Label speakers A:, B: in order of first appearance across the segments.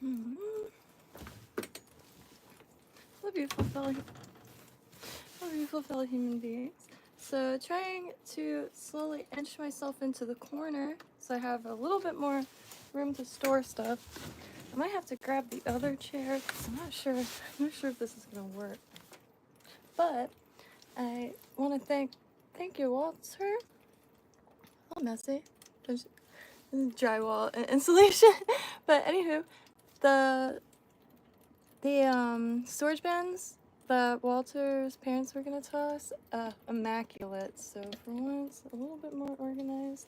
A: Hmm. Hello, beautiful fellow human beings. So trying to slowly inch myself into the corner so I have a little bit more room to store stuff. I might have to grab the other chair. I'm not sure if this is gonna work. But I want to thank you, Walter. All messy. There's drywall and insulation. But anywho, the storage bins that Walter's parents were gonna toss, immaculate. So for once, a little bit more organized,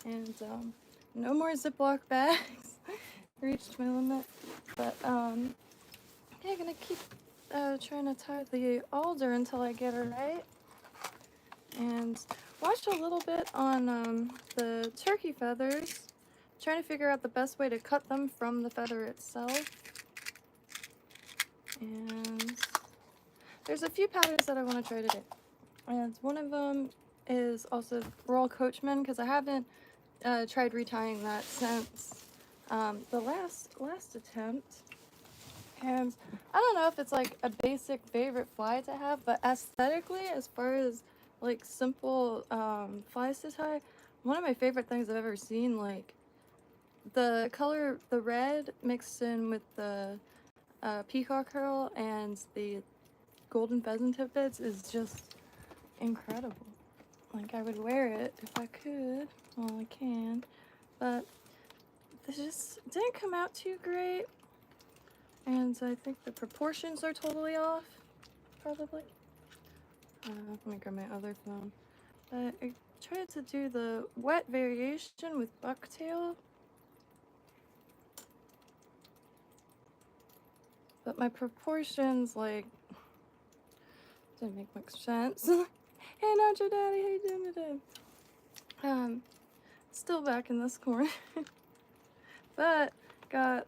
A: and no more Ziploc bags. Reached my limit, but yeah, gonna keep trying to tie the alder until I get it right, and watched a little bit on the turkey feathers, trying to figure out the best way to cut them from the feather itself. And there's a few patterns that I want to try today, and one of them is also Royal Coachman, because I haven't tried retying that since the last attempt. And I don't know if it's like a basic favorite fly to have, but aesthetically, as far as like simple flies to tie, one of my favorite things I've ever seen, like the color, the red mixed in with the peacock curl and the golden pheasant tip bits, is just incredible. Like, I would wear it if I could. Well, I can, but this just didn't come out too great. And I think the proportions are totally off, probably. Let me grab my other phone. But I tried to do the wet variation with bucktail, but my proportions, like, didn't make much sense. Hey, Nacho Daddy, how you doing today? Still back in this corner. But got,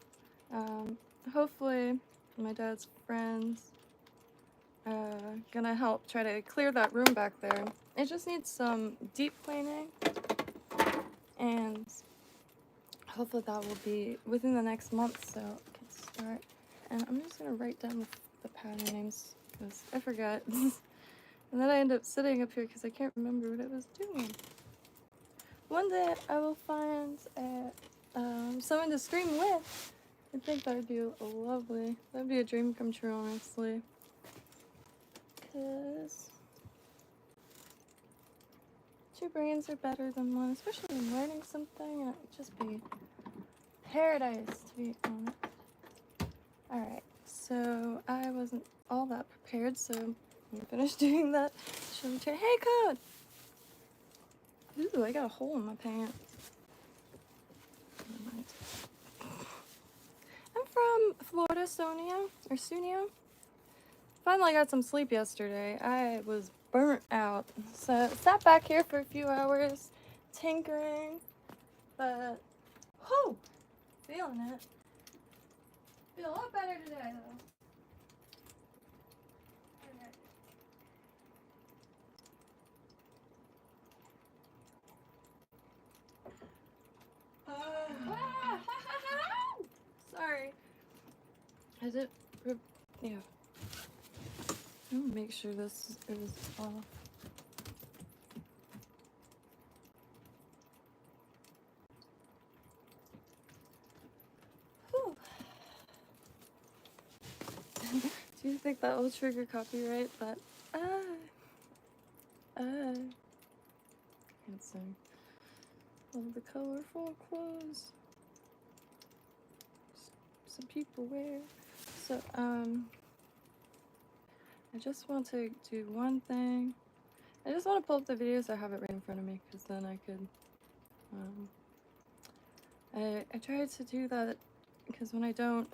A: hopefully my dad's friends gonna help try to clear that room back there. It just needs some deep cleaning, and hopefully that will be within the next month, so I can start. And I'm just gonna write down the pattern names, because I forget. And then I end up sitting up here because I can't remember what I was doing. One day I will find someone to stream with. I think that would be lovely. That would be a dream come true, honestly. Because two brains are better than one, especially when learning something. It would just be paradise, to be honest. Alright, so I wasn't all that prepared, so I'm gonna finish doing that. Hey, Code! Ooh, I got a hole in my pants. I'm from Florida, Sunio. Finally got some sleep yesterday. I was burnt out. So sat back here for a few hours, tinkering, but whew, feeling it. Feel a lot better today though. Sorry. I did, yeah. I'm gonna make sure this is off. Whew. Do you think that will trigger copyright? But can't sing. Love the colorful clothes some people wear. So I just want to do one thing. I just want to pull up the video so I have it right in front of me, because then I could I tried to do that, because when I don't,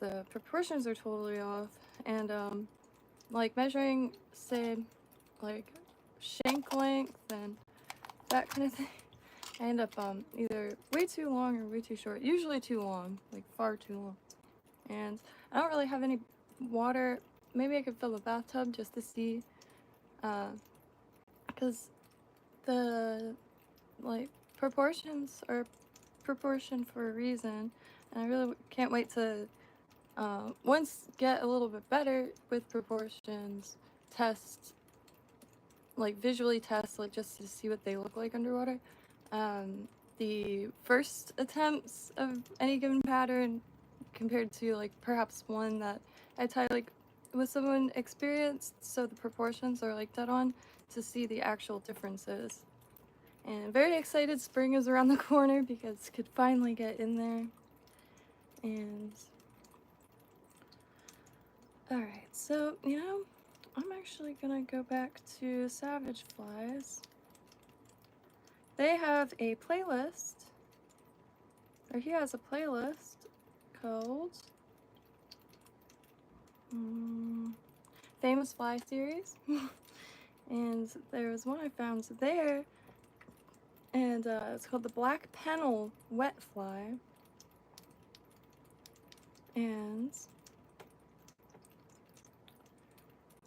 A: the proportions are totally off, and like measuring, say, like shank length and that kind of thing, I end up either way too long or way too short. Usually too long, like far too long. And I don't really have any water. Maybe I could fill a bathtub just to see, because the like proportions are proportioned for a reason. And I really can't wait to once get a little bit better with proportions, test, like visually test, like just to see what they look like underwater. The first attempts of any given pattern compared to like perhaps one that I tie like with someone experienced, so the proportions are like dead on, to see the actual differences. And very excited, spring is around the corner because could finally get in there. And alright, so I'm actually gonna go back to Savage Flies. They have a playlist, or he has a playlist called Famous Fly Series. And there was one I found there, and it's called the Black Pennel Wet Fly. And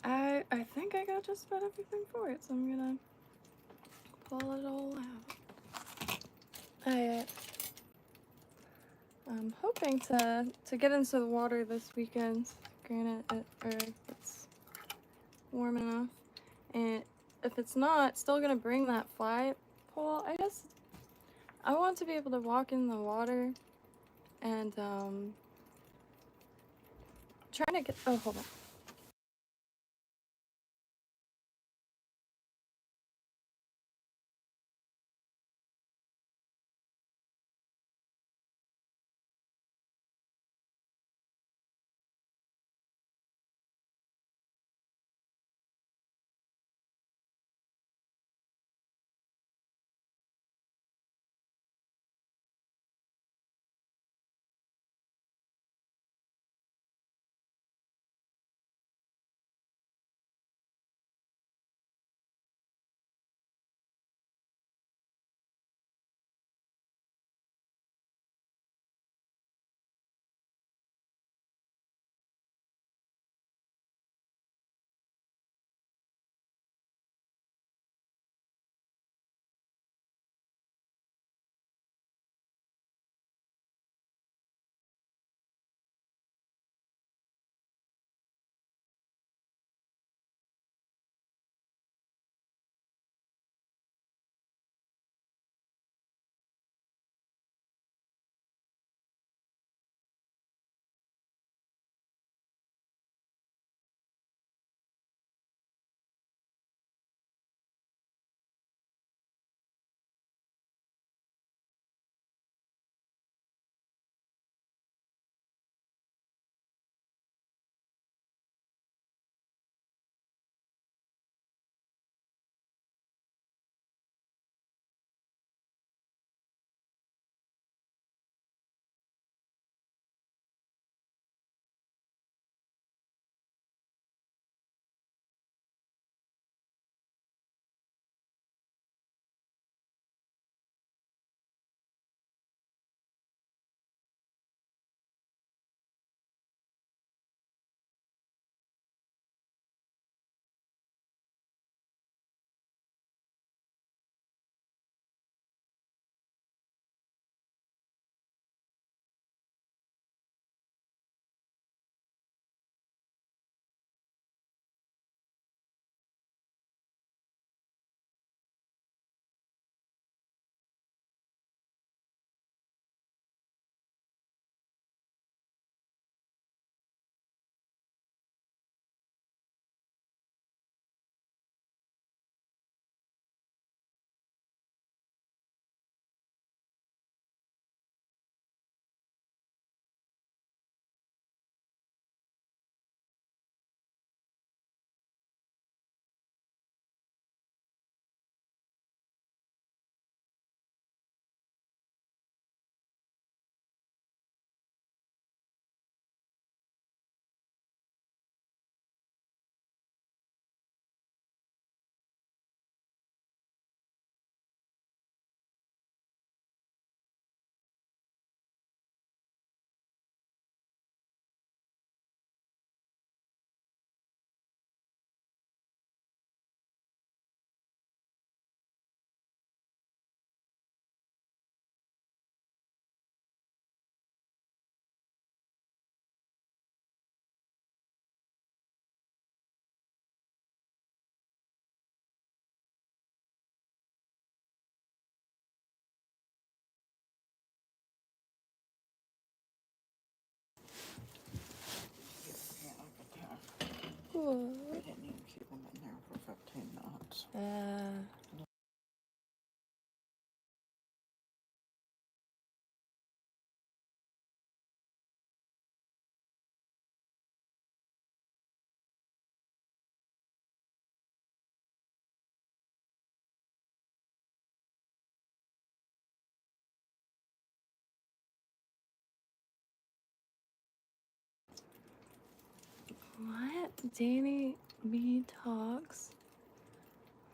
A: I think I got just about everything for it, so I'm gonna pull it all out. I'm hoping to get into the water this weekend. Granted, it's warm enough, and if it's not, still gonna bring that fly pole. I want to be able to walk in the water and trying to get. Oh, hold on.
B: We didn't even keep them in there for 15 minutes.
A: What? Danny B talks.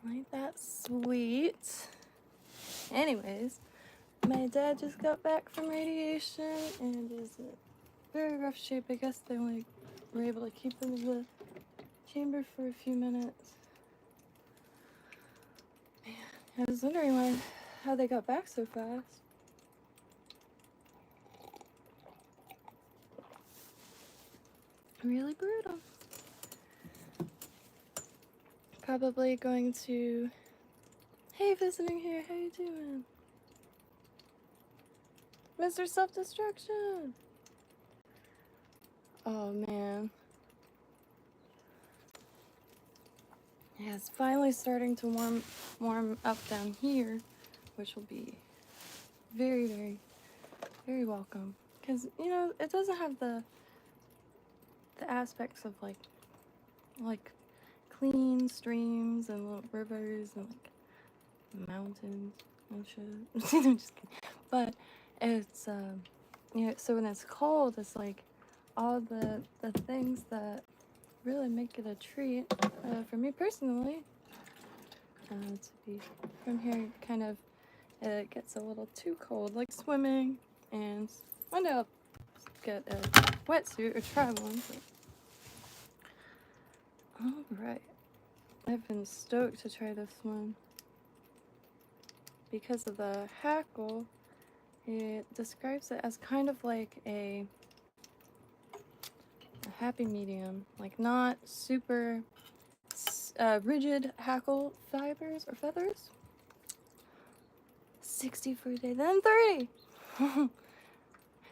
A: Ain't that sweet? Anyways, my dad just got back from radiation and is in very rough shape. I guess they only were able to keep him in the chamber for a few minutes. Man, I was wondering how they got back so fast. Really brutal. Probably going to, hey, visiting here, how you doing? Mr. Self-Destruction! Oh, man. Yeah, it's finally starting to warm up down here, which will be very, very, very welcome. Because, you know, it doesn't have the aspects of, like clean streams and little rivers and, like, mountains and shit. I'm just kidding. But it's, you know, so when it's cold, it's, like, all the things that really make it a treat for me personally to be from here. Kind of it gets a little too cold, like swimming, and one day I'll get a wetsuit or try one. All right, I've been stoked to try this one because of the Hackle. It describes it as kind of like a happy medium, like not super rigid Hackle fibers or feathers. 60 for a day, then 30.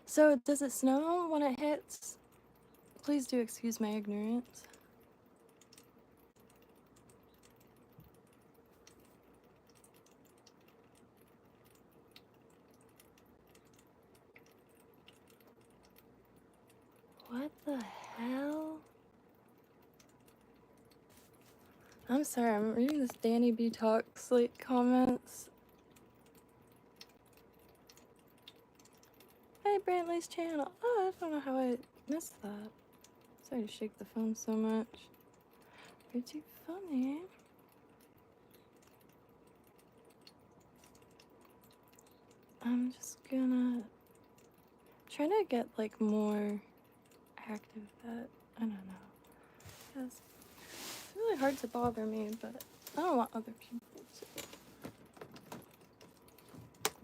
A: So does it snow when it hits? Please do excuse my ignorance. What the hell? I'm sorry, I'm reading this Danny B Talks like comments. Hey, Brantley's channel. Oh, I don't know how I missed that. Sorry to shake the phone so much. You're too funny. I'm just gonna try to get like more active at, I don't know. Because it's really hard to bother me, but I don't want other people to.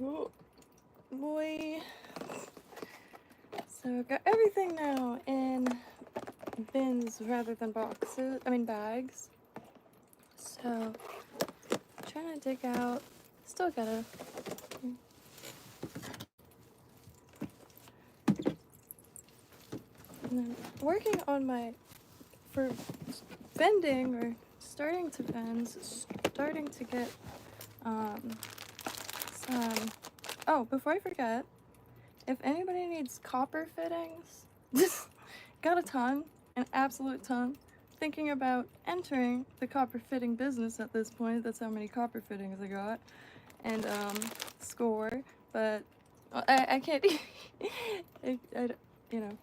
A: Oh, boy. So I've got everything now in bins rather than bags. So trying to dig out, still gotta. And then working on for bending or starting to bend, starting to get some, oh, before I forget, if anybody needs copper fittings, got a ton, an absolute ton. Thinking about entering the copper fitting business at this point. That's how many copper fittings I got. And score, but I can't, I you know,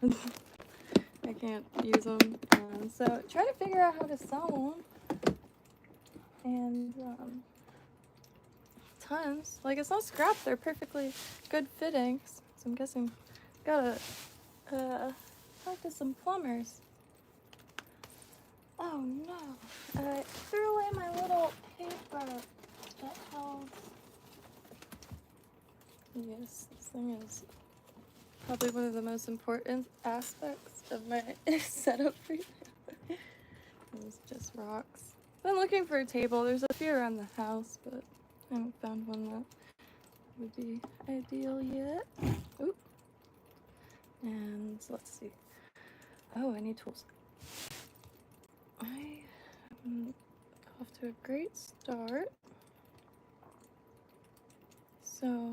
A: I can't use them. So try to figure out how to sell them. And tons. Like, it's not scrap, they're perfectly good fittings. So I'm guessing gotta talk to some plumbers. Oh no, I threw away my little paper that held. Yes, this thing is probably one of the most important aspects of my setup right now. It's just rocks. Been looking for a table. There's a few around the house, but I haven't found one that would be ideal yet. Oop. And let's see. Oh, I need tools. I am off to a great start. So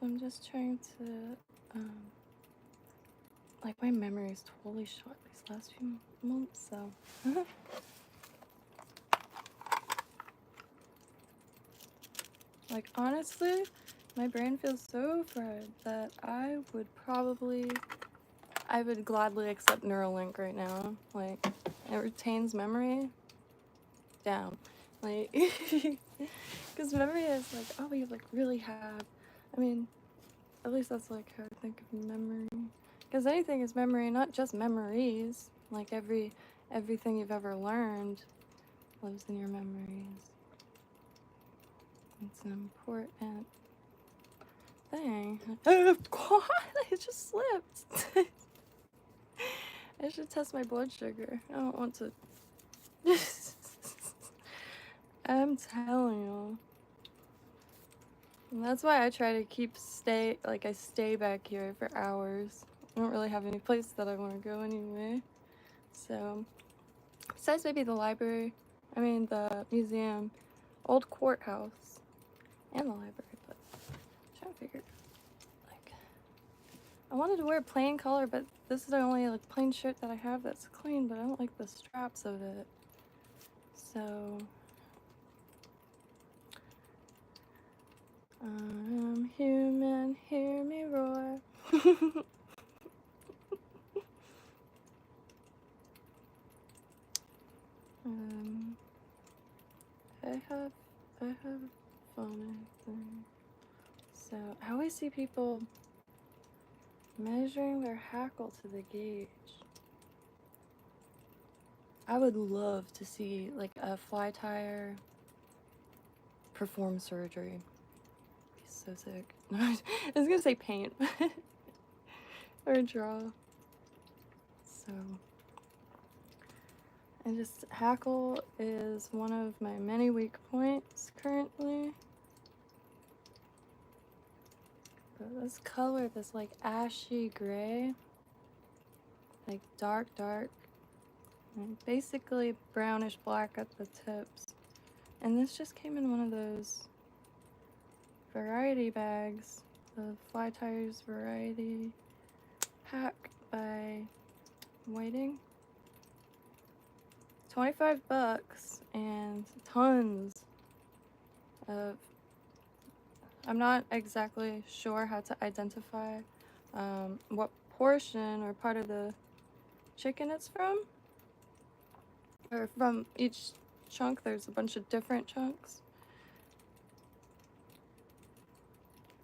A: I'm just trying to, like, my memory is totally shot these last few months, so. Like, honestly, my brain feels so fried that I would gladly accept Neuralink right now. Like, it retains memory. Down. Like, because memory is like, oh, you like really have, I mean, at least that's like how I think of memory. Because anything is memory, not just memories. Like everything you've ever learned lives in your memories. It's an important thing. Oh God, I just slipped. I should test my blood sugar. I don't want to. I'm telling you. And that's why I try to I stay back here for hours. I don't really have any place that I want to go anyway. So, besides maybe the library, the museum, old courthouse, and the library, but I'm trying to figure, like, I wanted to wear plain color, but this is the only, like, plain shirt that I have that's clean, but I don't like the straps of it. So, I'm human, hear me roar. I have fun, I think. So, I always see people measuring their hackle to the gauge. I would love to see, like, a fly tire perform surgery. Be so sick. I was gonna say paint. Or draw. So, Hackle is one of my many weak points currently. But this color, this like ashy gray, like dark, and basically brownish black at the tips. And this just came in one of those variety bags, the Fly Tires Variety Pack by Whiting. $25 and tons of, I'm not exactly sure how to identify what portion or part of the chicken it's from, or from each chunk. There's a bunch of different chunks,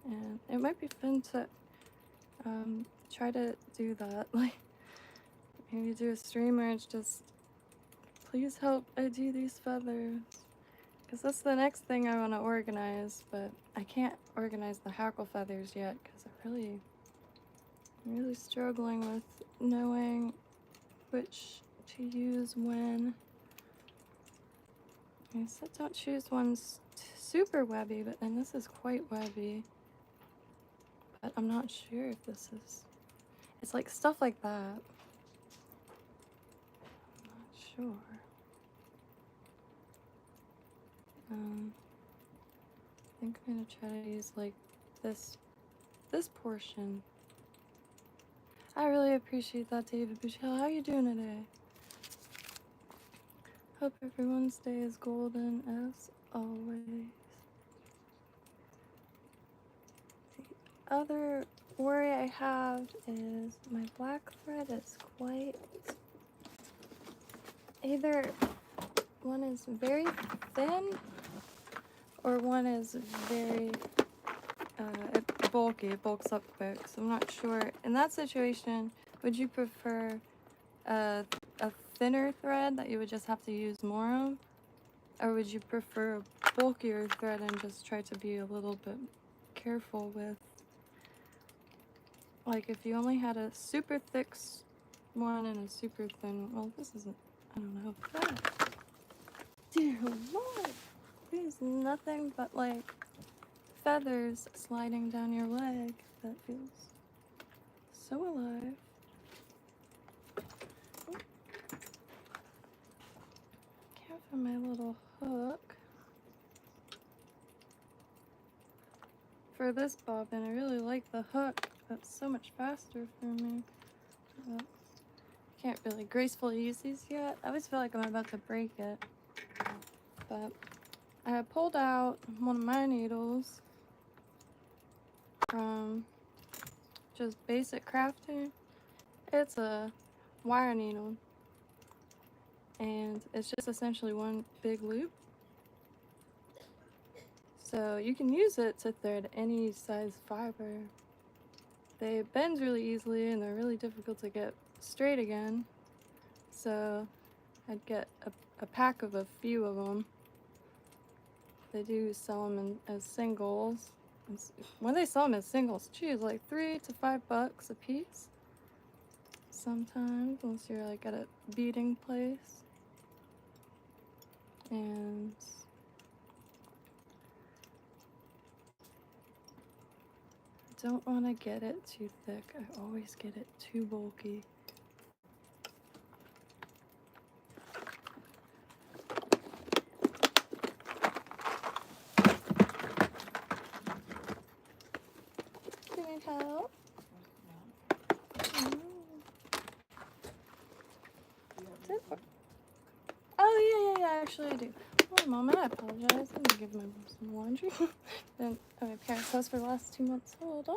A: and it might be fun to try to do that. Like, maybe do a stream where it's just, please help I do these feathers, because that's the next thing I want to organize, but I can't organize the hackle feathers yet because I'm really struggling with knowing which to use when. I said don't choose ones super webby, but then this is quite webby. But I'm not sure if this is, it's like stuff like that. I'm not sure. I think I'm gonna try to use like this portion. I really appreciate that, David Buchel. How are you doing today? Hope everyone's day is golden as always. The other worry I have is my black thread is quite, either one is very thin or one is very bulky. It bulks up quick, so I'm not sure. In that situation, would you prefer a thinner thread that you would just have to use more of? Or would you prefer a bulkier thread and just try to be a little bit careful with, like, if you only had a super thick one and a super thin, well, this isn't, I don't know. Ah, dear Lord, there's nothing but, like, feathers sliding down your leg. That feels so alive. Can't find my little hook. For this bobbin, I really like the hook. That's so much faster for me. But can't really gracefully use these yet. I always feel like I'm about to break it. But I pulled out one of my needles from just basic crafting. It's a wire needle. And it's just essentially one big loop. So you can use it to thread any size fiber. They bend really easily and they're really difficult to get straight again. So I'd get a pack of a few of them. They do sell them as singles. When they sell them as singles, geez, like $3 to $5 a piece. Sometimes, unless you're like at a beading place. And I don't want to get it too thick. I always get it too bulky. Do you need help? Oh, yeah, actually I do. One moment, I apologize. Let me give my mom some laundry. Been at my parents' house for the last 2 months. Hold on.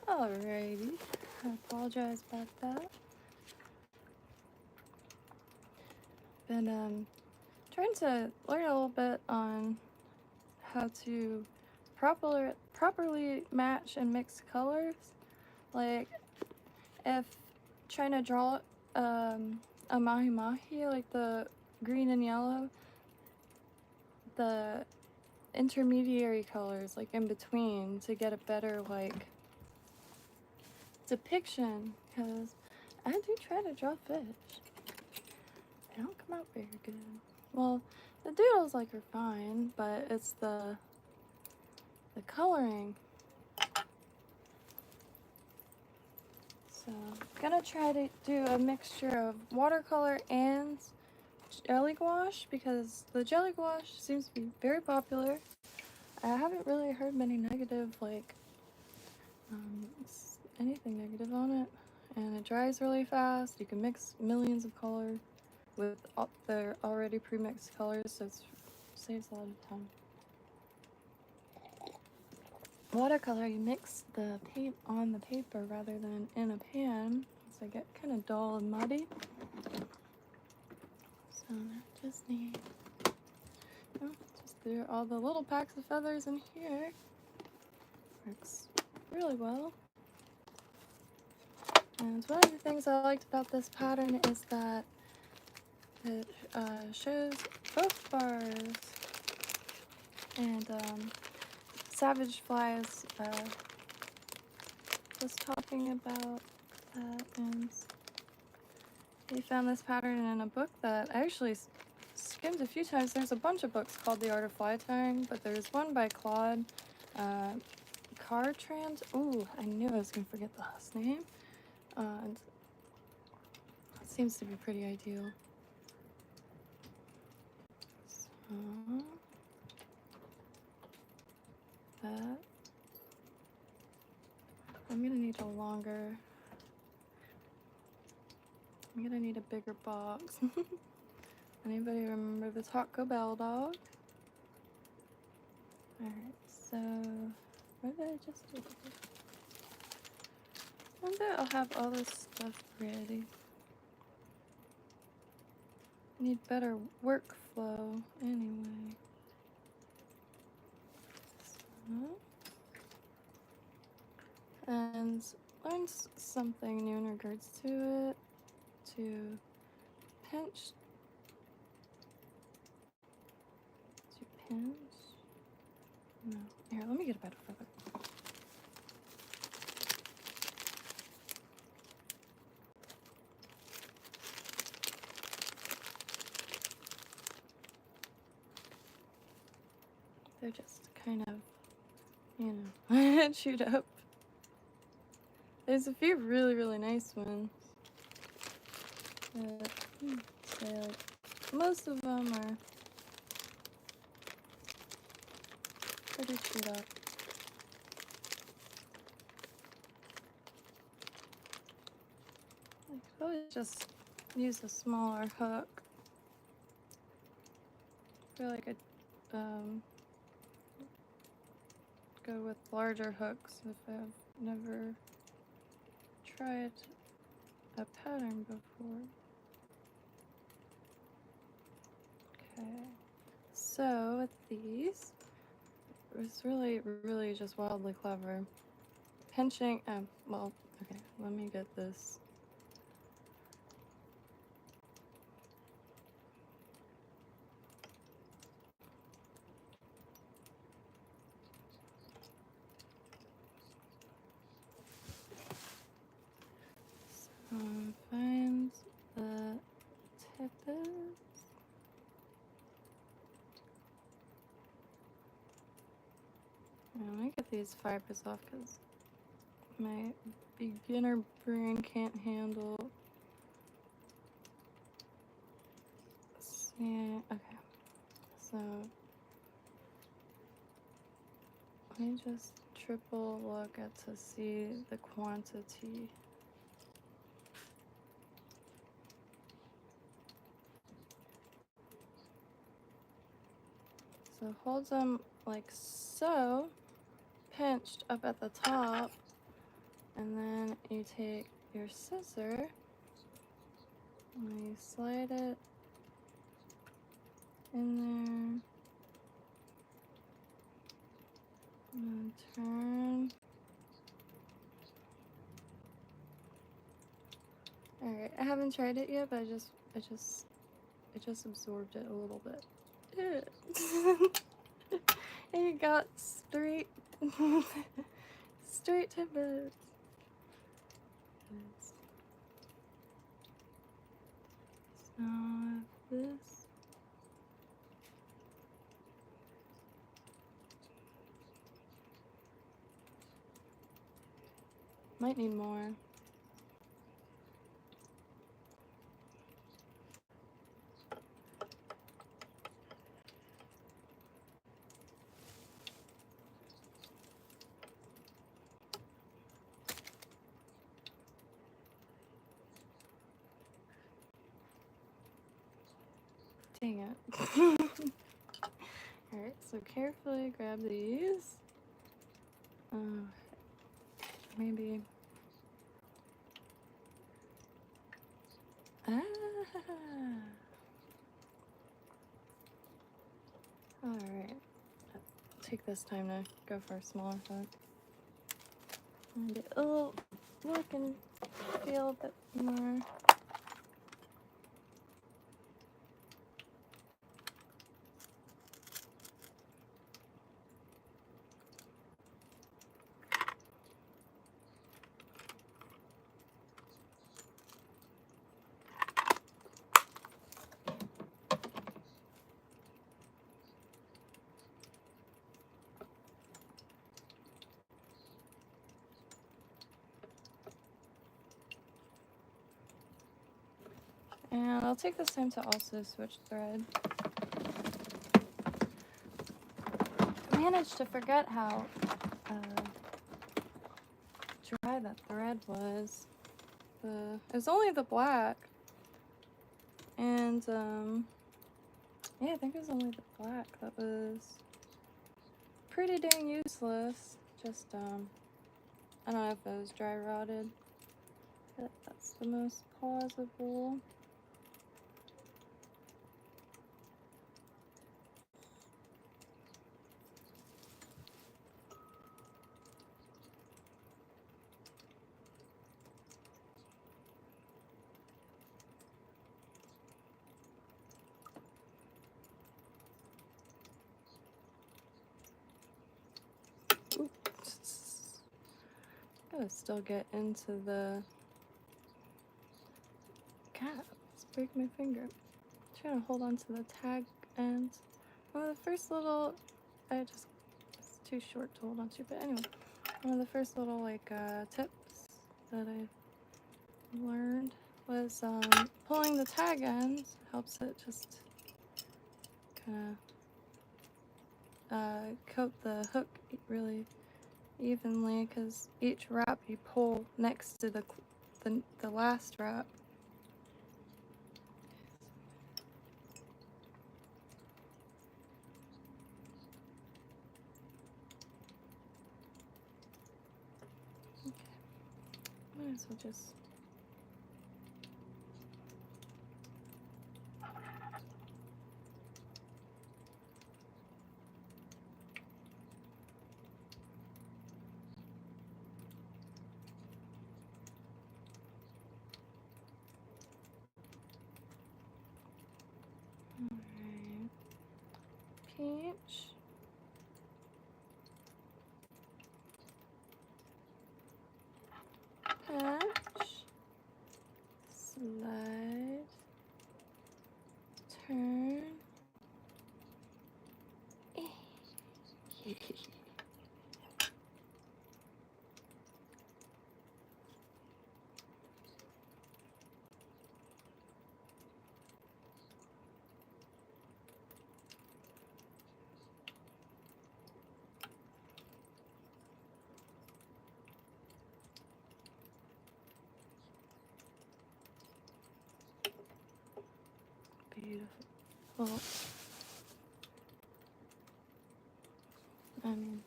A: Alrighty. I apologize about that. Been trying to learn a little bit on how to properly match and mix colors. Like if trying to draw a mahi-mahi, like the green and yellow, the intermediary colors, like in between, to get a better like depiction, because I do try to draw fish. They don't come out very good. Well, the doodles like are fine, but it's the coloring. So I'm gonna try to do a mixture of watercolor and jelly gouache, because the jelly gouache seems to be very popular. I haven't really heard many negative, like anything negative on it, and it dries really fast. You can mix millions of colors with their already pre-mixed colors, so it saves a lot of time. Watercolor, you mix the paint on the paper rather than in a pan, so they get kind of dull and muddy. So I just need just through all the little packs of feathers in here. Works really well. And one of the things I liked about this pattern is that it shows both bars. And Savage Flies was talking about that, and he found this pattern in a book that I actually skimmed a few times. There's a bunch of books called The Art of Fly Tying, but there's one by Claude Cartrand. Ooh, I knew I was gonna forget the last name. And it seems to be pretty ideal. So that I'm gonna need a longer. I'm gonna need a bigger box. Anybody remember the Taco Bell dog? Alright, so what did I just do? One day I'll have all this stuff ready. I need better workflow anyway. So, and learned something new in regards to it. To pinch. No. Here, let me get a better feather. They're just kind of, you know, chewed up. There's a few really, really nice ones. So most of them are pretty chewed up. I could probably just use a smaller hook. I feel like I'd go with larger hooks if I've never tried a pattern before. Okay, so with these, it's really, really just wildly clever. Pinching, well, okay, let me get this. So, find the tippets. Let me get these fibers off because my beginner brain can't handle. Yeah, okay. So let me just triple look at to see the quantity. So hold them like so, pinched up at the top, and then you take your scissor and you slide it in there and turn. Alright, I haven't tried it yet, but it just absorbed it a little bit. And you got straight straight tippets. So this might need more. Dang it. Alright, so carefully grab these. Maybe. Alright. take this time to go for a smaller hook. And get a little look and feel a bit more. And I'll take this time to also switch thread. I managed to forget how dry that thread was. It was only the black. And yeah, I think it was only the black that was pretty dang useless. Just I don't know if it was dry rotted, but that's the most plausible. Oops. Gotta still get into the cap. Just break my finger. I'm trying to hold on to the tag ends. One of the first little, it's too short to hold on to, but anyway, one of the first little like tips that I learned was pulling the tag ends helps it just kind of coat the hook really evenly, because each wrap you pull next to the last wrap. Okay, might as well just alright. Peach. Patch. Slide. Turn. Beautiful. Well, I mean,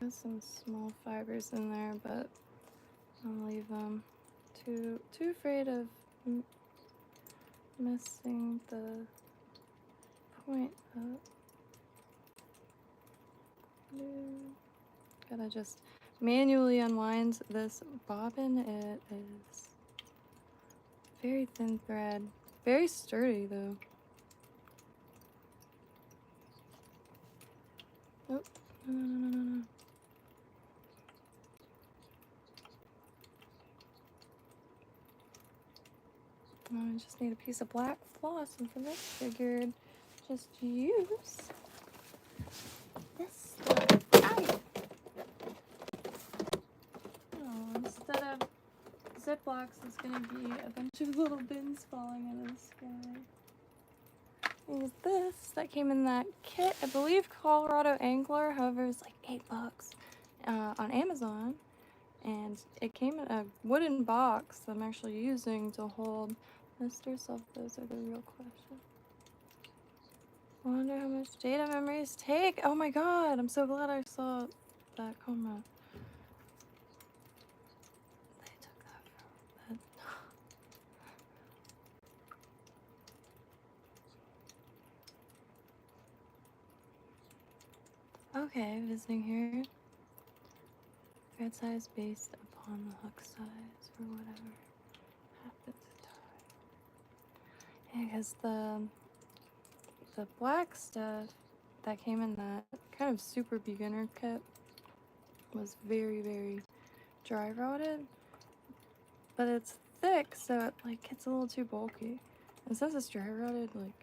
A: got some small fibers in there, but I'll leave them. Too afraid of messing the point up. Gotta just manually unwind this bobbin. It is very thin thread, very sturdy though. Oh, no. I just need a piece of black floss, and for this, figured just use this stuff. Oh, instead of Ziplocs, it's gonna be a bunch of little bins falling out of the sky. Use this that came in that kit. I believe Colorado Angler, however, it's like $8 on Amazon. And it came in a wooden box that I'm actually using to hold Mr. Self. Those are the real question. Wonder how much data memories take. Oh my god, I'm so glad I saw that comment. They took that from that. Okay, visiting here. Thread size based upon the hook size or whatever happens to tie. Yeah, because the black stuff that came in that kind of super beginner kit was very, very dry rotted, but it's thick, so it like gets a little too bulky. And since it's dry rotted, like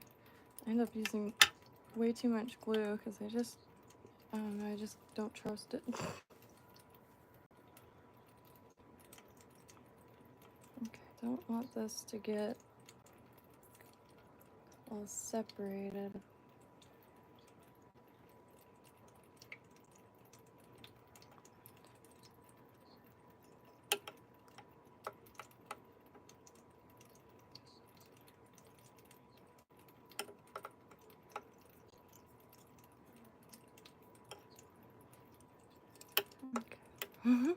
A: I end up using way too much glue because I don't know, I just don't trust it. Okay, don't want this to get all separated. Okay.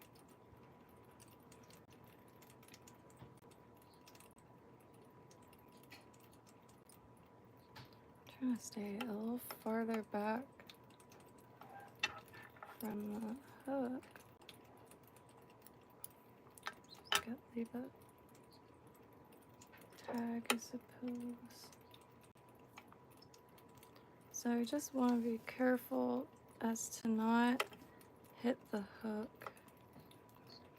A: Trying to stay a little farther back from the hook. Leave it tag, I suppose. So I just want to be careful as to not hit the hook,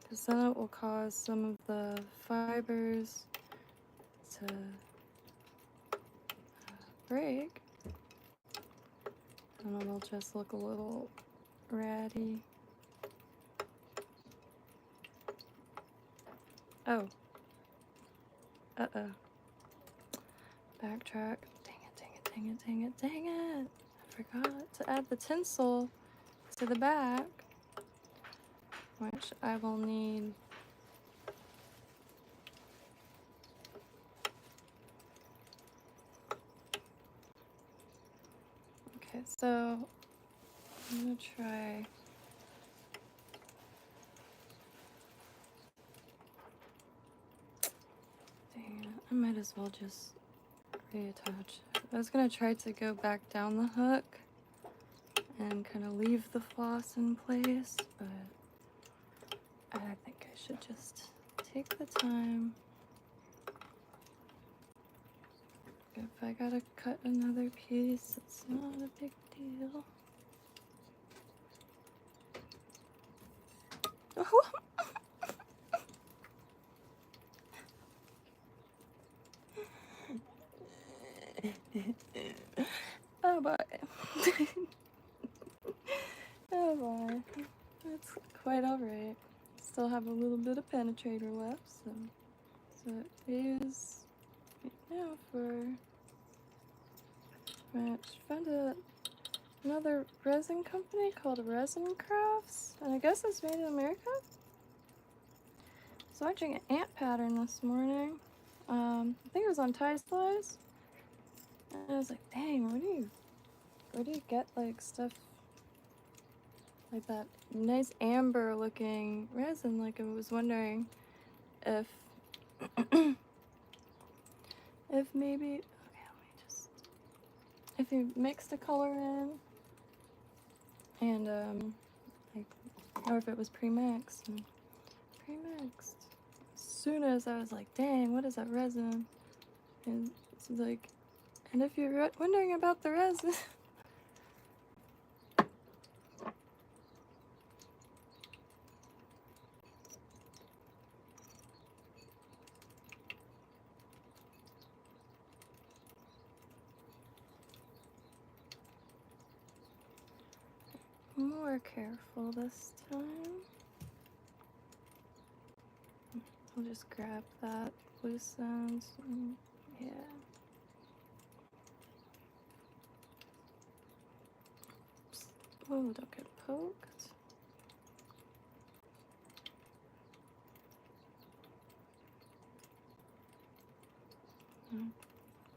A: because then it will cause some of the fibers to break, and it'll just look a little ratty. Oh. Uh-oh. Backtrack. Dang it, dang it, dang it, dang it, dang it. I forgot to add the tinsel to the back, which I will need. Okay, so I'm gonna try. Dang it, I might as well just reattach. I was gonna try to go back down the hook and kind of leave the floss in place, but I think I should just take the time. If I gotta cut another piece, it's not a big deal. Oh boy. Oh boy. That's quite alright. Still have a little bit of penetrator left, so it is now for found another resin company called Resin Crafts, and I guess it's made in America. So I was watching an ant pattern this morning. I think it was on Tie Slice. And I was like, dang, where do you get like stuff like that nice amber looking resin? Like I was wondering if if maybe, okay, let me just, if you mix the color in and like, or if it was pre-mixed. Pre-mixed. As soon as I was like, dang, what is that resin? And it's like, and if you're wondering about the resin, more careful this time. I'll just grab that loose ends. Yeah. Oh, don't get poked.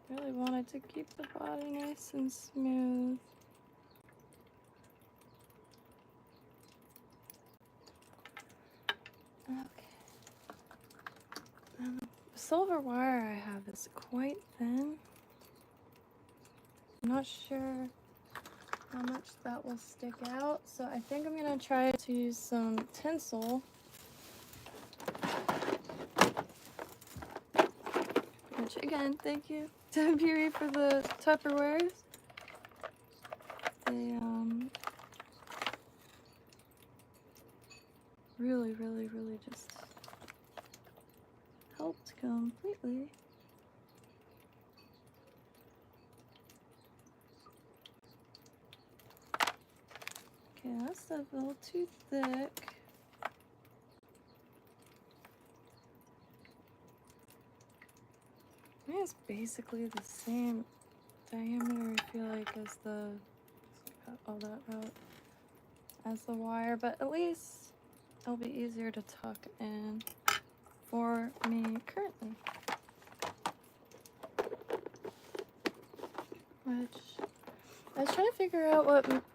A: Really wanted to keep the body nice and smooth. Okay. The silver wire I have is quite thin. I'm not sure how much that will stick out. So I think I'm gonna try to use some tinsel. Which again, thank you to Beauty for the Tupperwares. They really just helped completely. Okay, that's a little too thick. I mean, it's basically the same diameter, I feel like, as the, cut all that out, as the wire, but at least it'll be easier to tuck in for me currently. Which, I was trying to figure out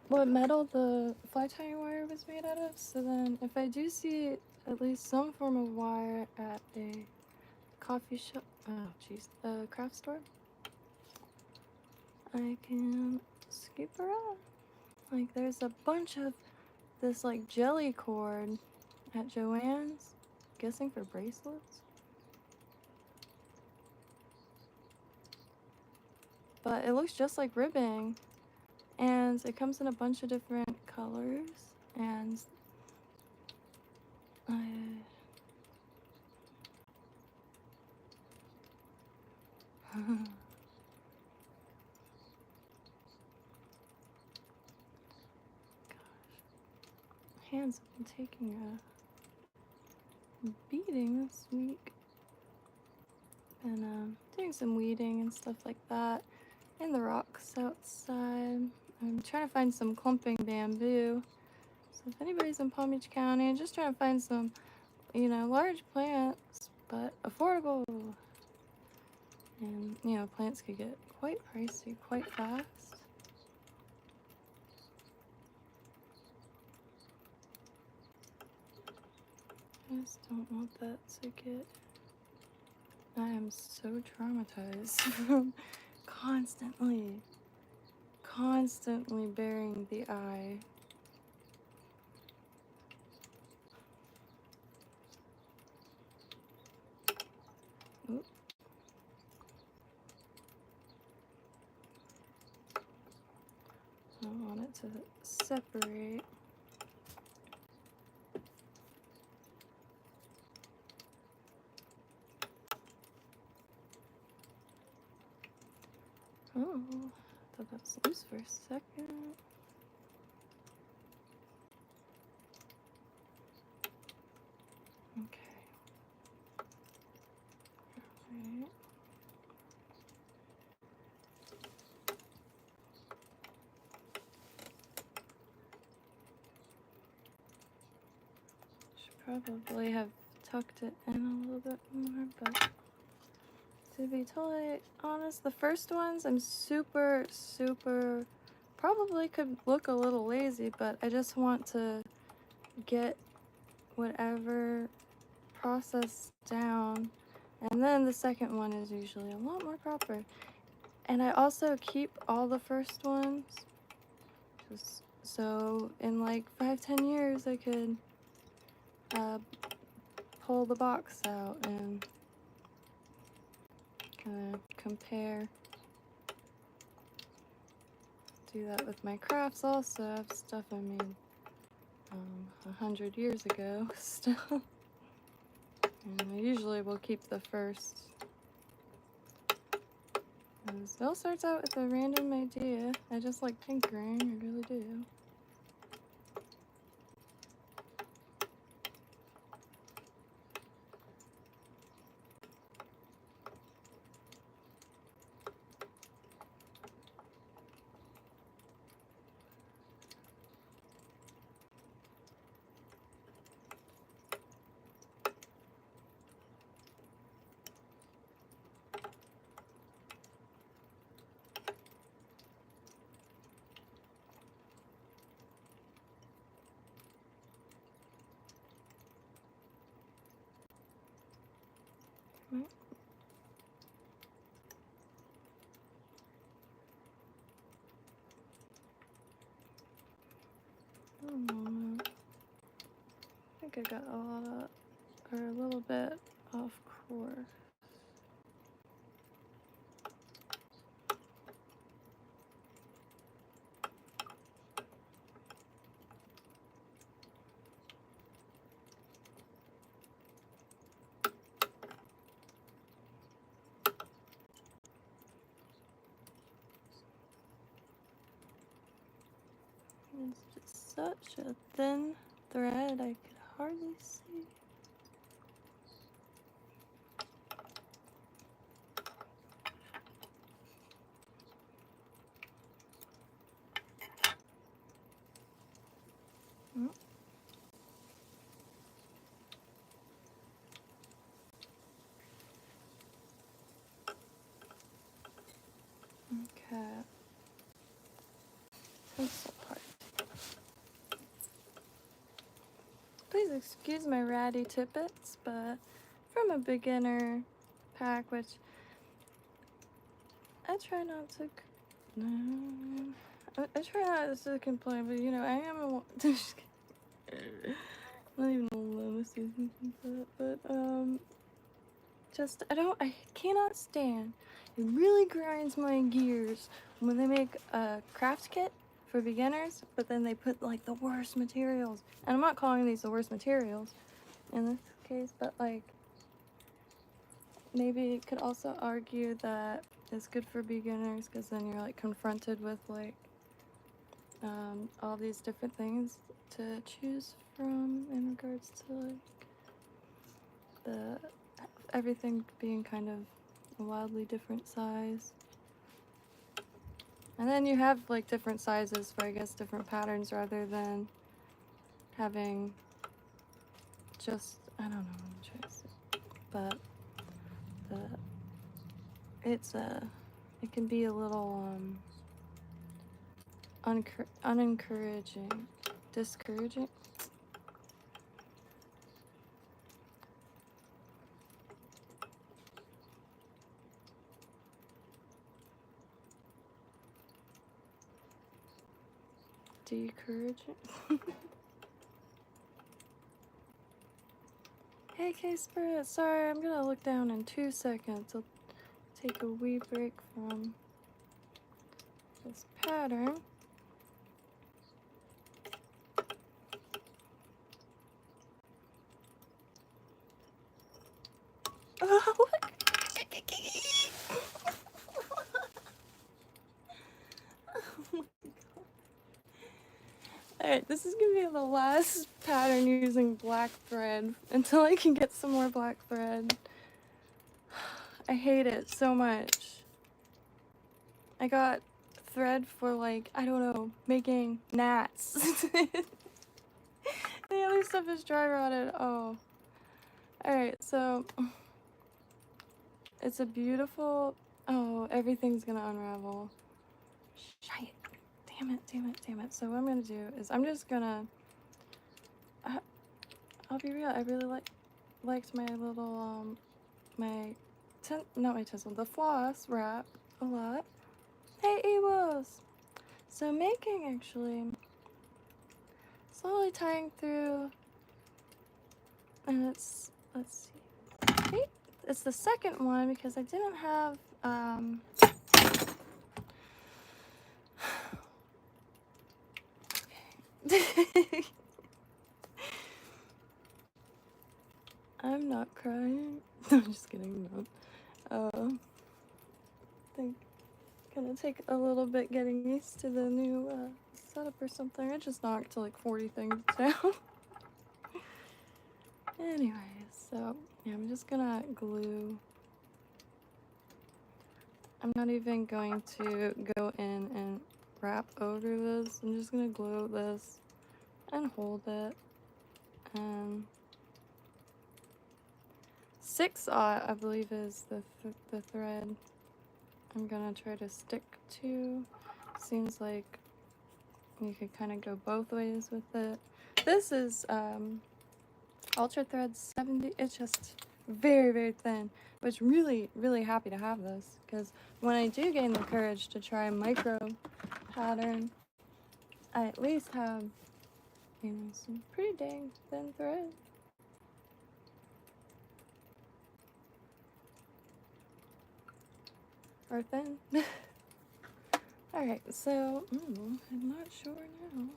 A: what metal the fly tying wire was made out of, so then if I do see at least some form of wire at a coffee shop, a craft store, I can scoop her up. Like, there's a bunch of this like jelly cord at Joann's, guessing for bracelets. But it looks just like ribbing, and it comes in a bunch of different colors, and hands have been taking a beating this week, and doing some weeding and stuff like that in the rocks outside. I'm trying to find some clumping bamboo, so if anybody's in Palm Beach County, just trying to find some, you know, large plants but affordable, and you know, plants could get quite pricey quite fast. I just don't want that to get... I am so traumatized from constantly burying the eye. Oop. I don't want it to separate. Oh, I thought that was loose for a second. Okay. Alright. Should probably have tucked it in a little bit more, but to be totally honest, the first ones I'm super probably could look a little lazy, but I just want to get whatever process down, and then the second one is usually a lot more proper. And I also keep all the first ones just so in like 5-10 years I could pull the box out and kind of compare. Do that with my crafts also. I have stuff I made 100 years ago still. And I usually will keep the first. It all starts out with a random idea. I just like tinkering, I really do. I got a lot of, or a little bit off course. It's just such a thin thread, I could hardly see. Okay. Tinsel part. Please excuse my ratty tippets, but from a beginner pack, which I try not to. I try not to complain, but you know, I am a. Just kidding. Not even alone with season but just I cannot stand. It really grinds my gears when they make a craft kit for beginners, but then they put like the worst materials. And I'm not calling these the worst materials in this case, but like maybe you could also argue that it's good for beginners because then you're like confronted with like all these different things to choose from in regards to like everything being kind of a wildly different size. And then you have like different sizes for I guess different patterns rather than having just, I don't know what I'm trying to say. But it can be a little unencouraging, discouraging. Discouraging. Hey, K-Spirit, sorry, I'm gonna look down in 2 seconds. I'll take a wee break from this pattern. Oh, look! Alright, this is gonna be the last pattern using black thread until I can get some more black thread. I hate it so much. I got thread for like, I don't know, making gnats. The other stuff is dry rotted. Oh. Alright, so it's a beautiful, oh, everything's gonna unravel. Shite. Damn it, damn it, damn it. So what I'm gonna do is I'm just gonna, I'll be real, I really liked my little, not my tinsel, the floss wrap a lot. Hey, Ewos! So making actually, slowly tying through, and it's, let's see, it's the second one because I didn't have, I'm not crying. No, I'm just kidding, no. I think gonna take a little bit getting used to the new setup or something. I just knocked like 40 things down. Anyways, so yeah, I'm just gonna glue. I'm not even going to go in and wrap over this. I'm just gonna glue this and hold it. And 6/0, I believe, is the thread I'm gonna try to stick to. Seems like you could kind of go both ways with it. This is Ultra Thread 70. It's just very, very thin, which really, really happy to have this because when I do gain the courage to try micro pattern, I at least have, you know, some pretty dang thin thread. or thin. Alright, so, I'm not sure now.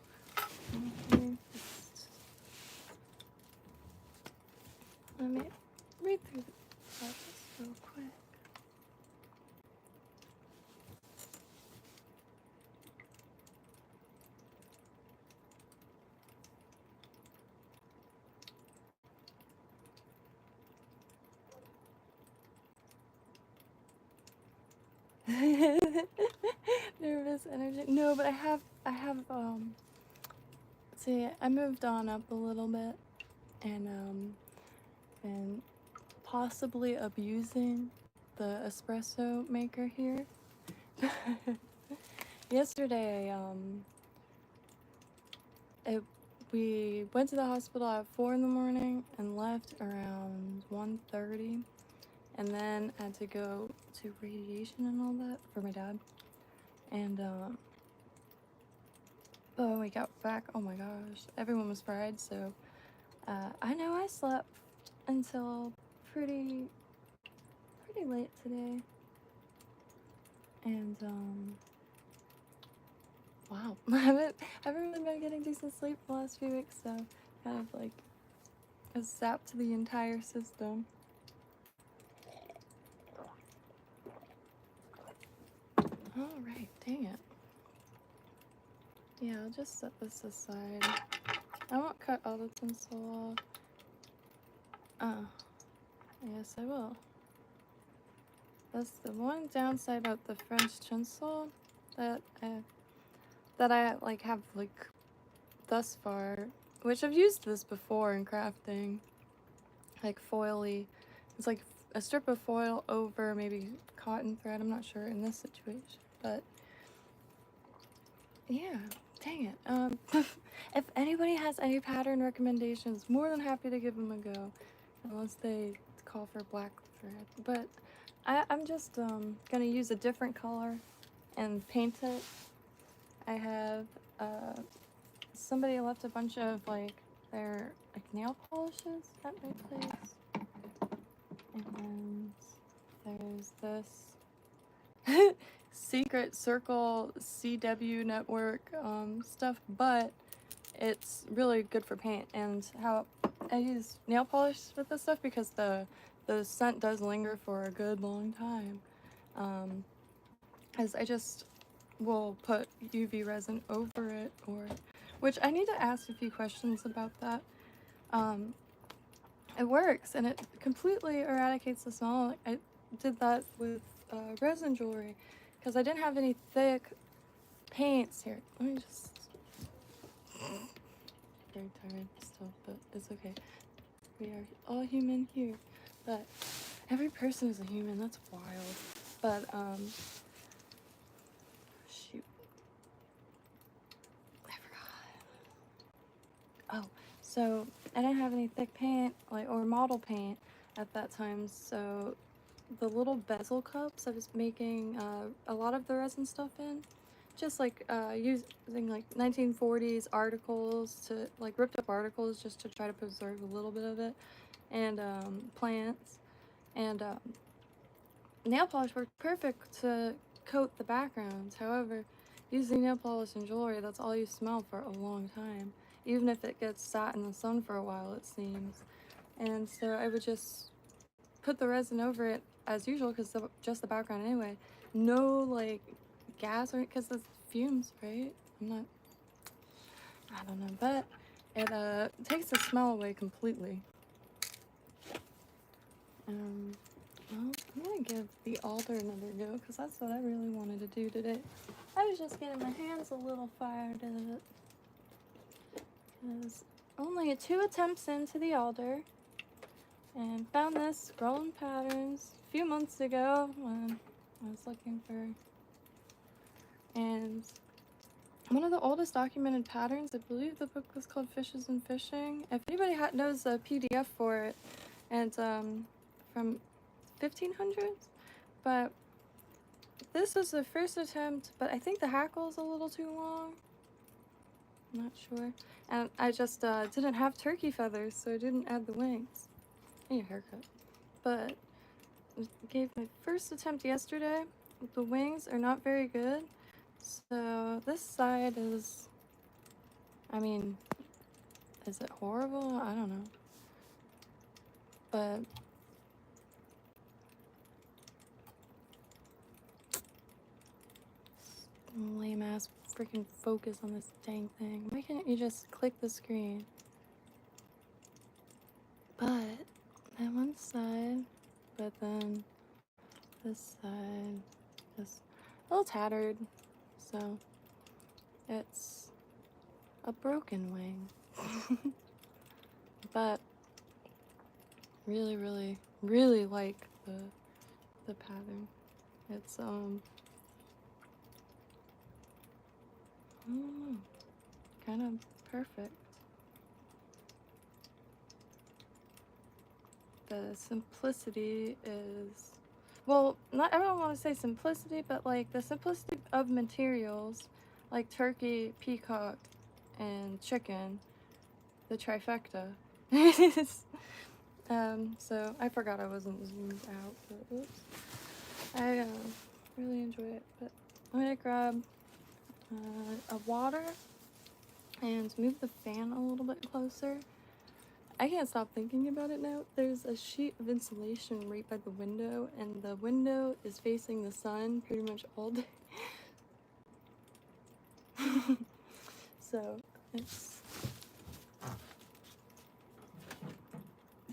A: Let me read through the process real quick. Nervous energy. No, but I have see, I moved on up a little bit and possibly abusing the espresso maker here. Yesterday, we went to the hospital at 4 in the morning and left around 1:30, and then had to go to radiation and all that for my dad. And but when we got back, oh my gosh, everyone was fried. So I know I slept until pretty late today, and wow, I haven't really been getting decent sleep the last few weeks, so kind of like a zap to the entire system. All right, dang it. Yeah, I'll just set this aside. I won't cut all the tinsel off. Yes, I will. That's the one downside about the French tinsel that I like have like thus far, which I've used this before in crafting, like foily. It's like a strip of foil over maybe cotton thread. I'm not sure in this situation, but yeah, dang it. If anybody has any pattern recommendations, more than happy to give them a go, unless they call for black thread. But I'm just gonna use a different color and paint it. I have somebody left a bunch of like their like nail polishes at my place, and there's this secret circle CW network stuff, but it's really good for paint. And how I use nail polish with this stuff because the scent does linger for a good long time, as I just will put UV resin over it, or which I need to ask a few questions about that. It works and it completely eradicates the smell. I did that with resin jewelry because I didn't have any thick paints here. Let me just very tired still, but it's okay. We are all human here, but every person is a human. That's wild. But shoot, I forgot. Oh, so I didn't have any thick paint or model paint at that time, so the little bezel cups I was making a lot of the resin stuff in, just like using like 1940s articles, to like ripped up articles, just to try to preserve a little bit of it, and plants, and nail polish worked perfect to coat the backgrounds. However, using nail polish and jewelry, that's all you smell for a long time, even if it gets sat in the sun for a while, it seems. And so I would just put the resin over it as usual, because just the background anyway. No like gas, or because it's fumes, right? I don't know, but it takes the smell away completely. Well, I'm gonna give the alder another go, because that's what I really wanted to do today. I was just getting my hands a little fired at it, because only 2 attempts into the alder, and found this scrolling patterns a few months ago when I was looking for, and one of the oldest documented patterns, I believe the book was called Fishes and Fishing. If anybody knows a PDF for it, and from 1500s, but this was the first attempt, but I think the Hackle is a little too long. I'm not sure. And I just didn't have turkey feathers, so I didn't add the wings. I need a haircut. But I gave my first attempt yesterday, the wings are not very good. So this side is, I mean, is it horrible? I don't know. But lame ass freaking focus on this dang thing. Why can't you just click the screen? But that one side, but then this side is a little tattered. So it's a broken wing. But really, really, really like the pattern. It's kind of perfect. The simplicity is, well, not, I don't want to say simplicity, but like the simplicity of materials, like turkey, peacock, and chicken, the trifecta. So I forgot I wasn't zoomed out, but oops. I really enjoy it. But I'm gonna grab a water and move the fan a little bit closer. I can't stop thinking about it now. There's a sheet of insulation right by the window, and the window is facing the sun pretty much all day. So it's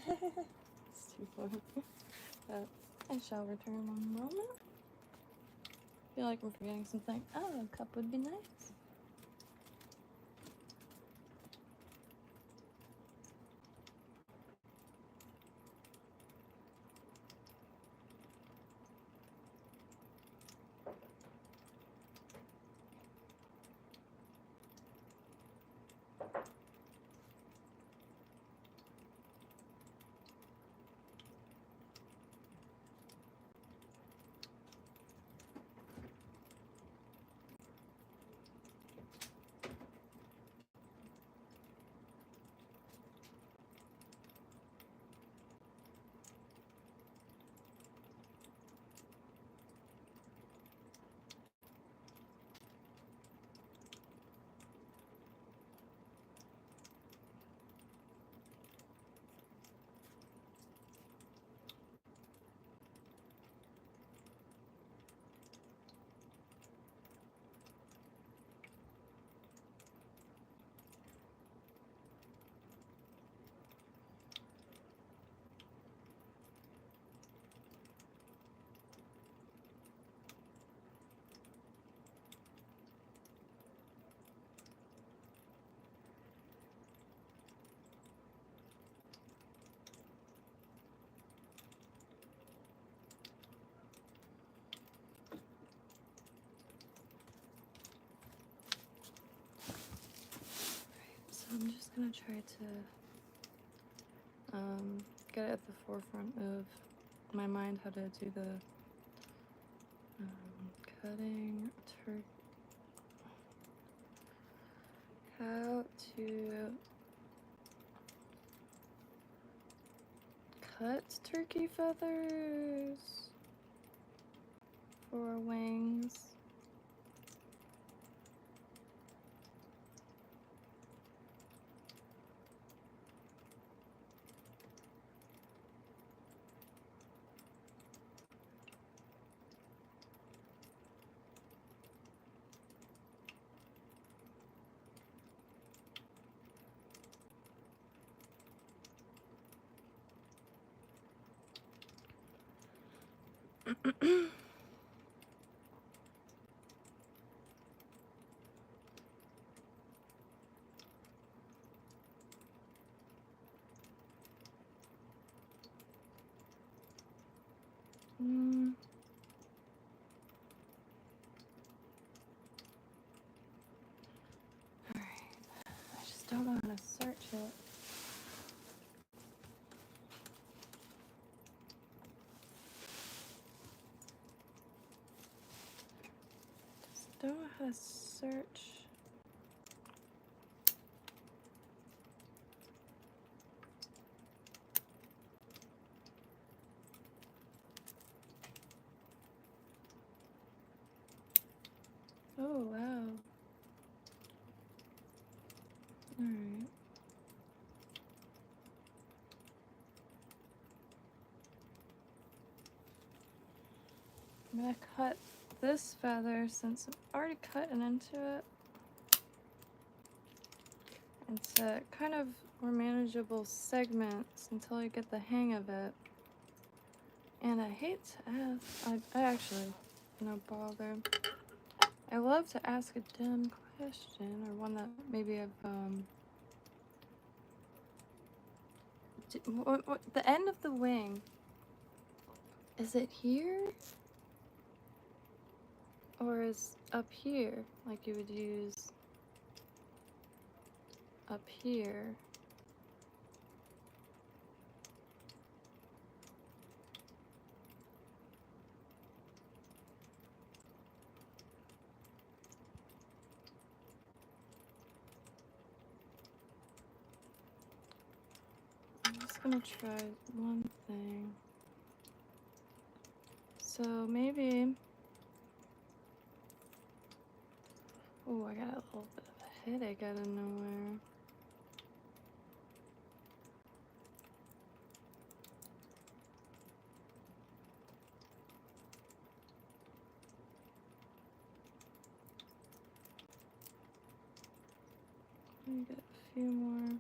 A: it's too funny. But I shall return in a moment. I feel like I'm forgetting something. Oh, a cup would be nice. I'm just gonna try to get it at the forefront of my mind how to do the cutting how to cut turkey feathers for wings. Alright, I just don't know how to search it. Just don't know how to search. I'm gonna cut this feather since I'm already cutting into it. Into kind of more manageable segments until I get the hang of it. And I hate to ask, I actually, no bother. I love to ask a dumb question, or one that maybe I've, the end of the wing, is it here? Or is up here, like you would use up here? I'm just gonna try one thing. So maybe, oh, I got a little bit of a headache out of nowhere. Let me get a few more.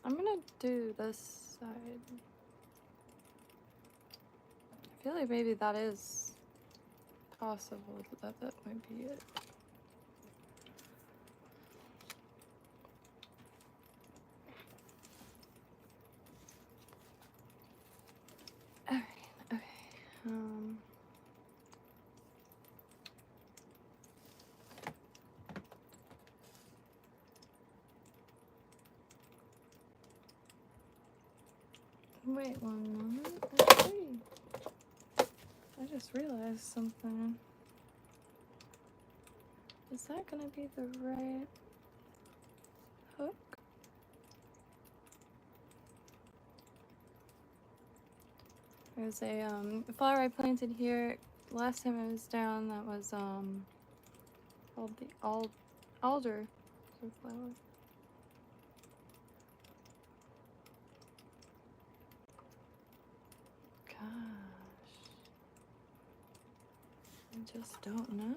A: I'm gonna do this side. I feel like maybe that is possible, that might be it. Alright, okay. Wait one moment. Actually, I just realized something. Is that gonna be the right hook? There's a flower I planted here last time I was down that was called the alder flower. Gosh, I just don't know.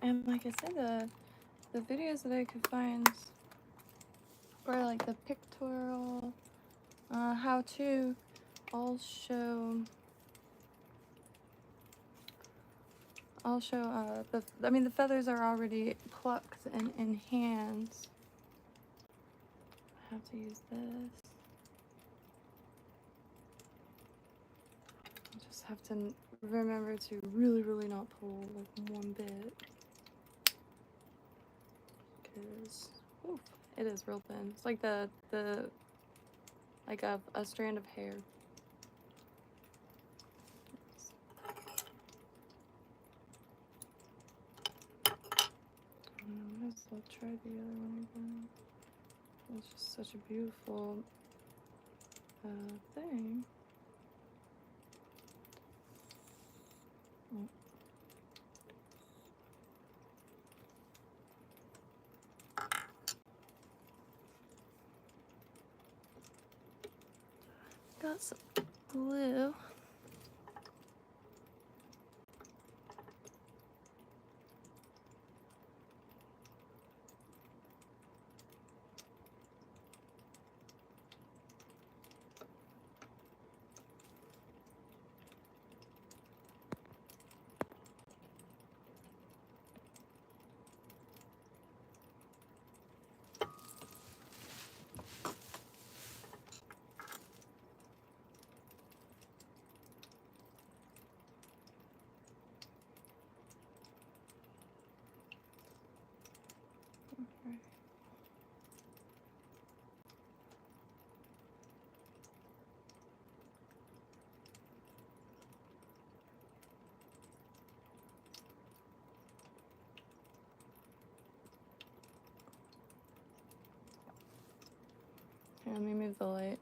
A: And like I said, the videos that I could find were like the pictorial how-to all show the feathers are already plucked and in hands. I have to use this. I just have to remember to really not pull like one bit. Because it is real thin. It's like like a strand of hair. I might as well try the other one again. It's just such a beautiful thing. Oh. Got some glue. Here, let me move the light.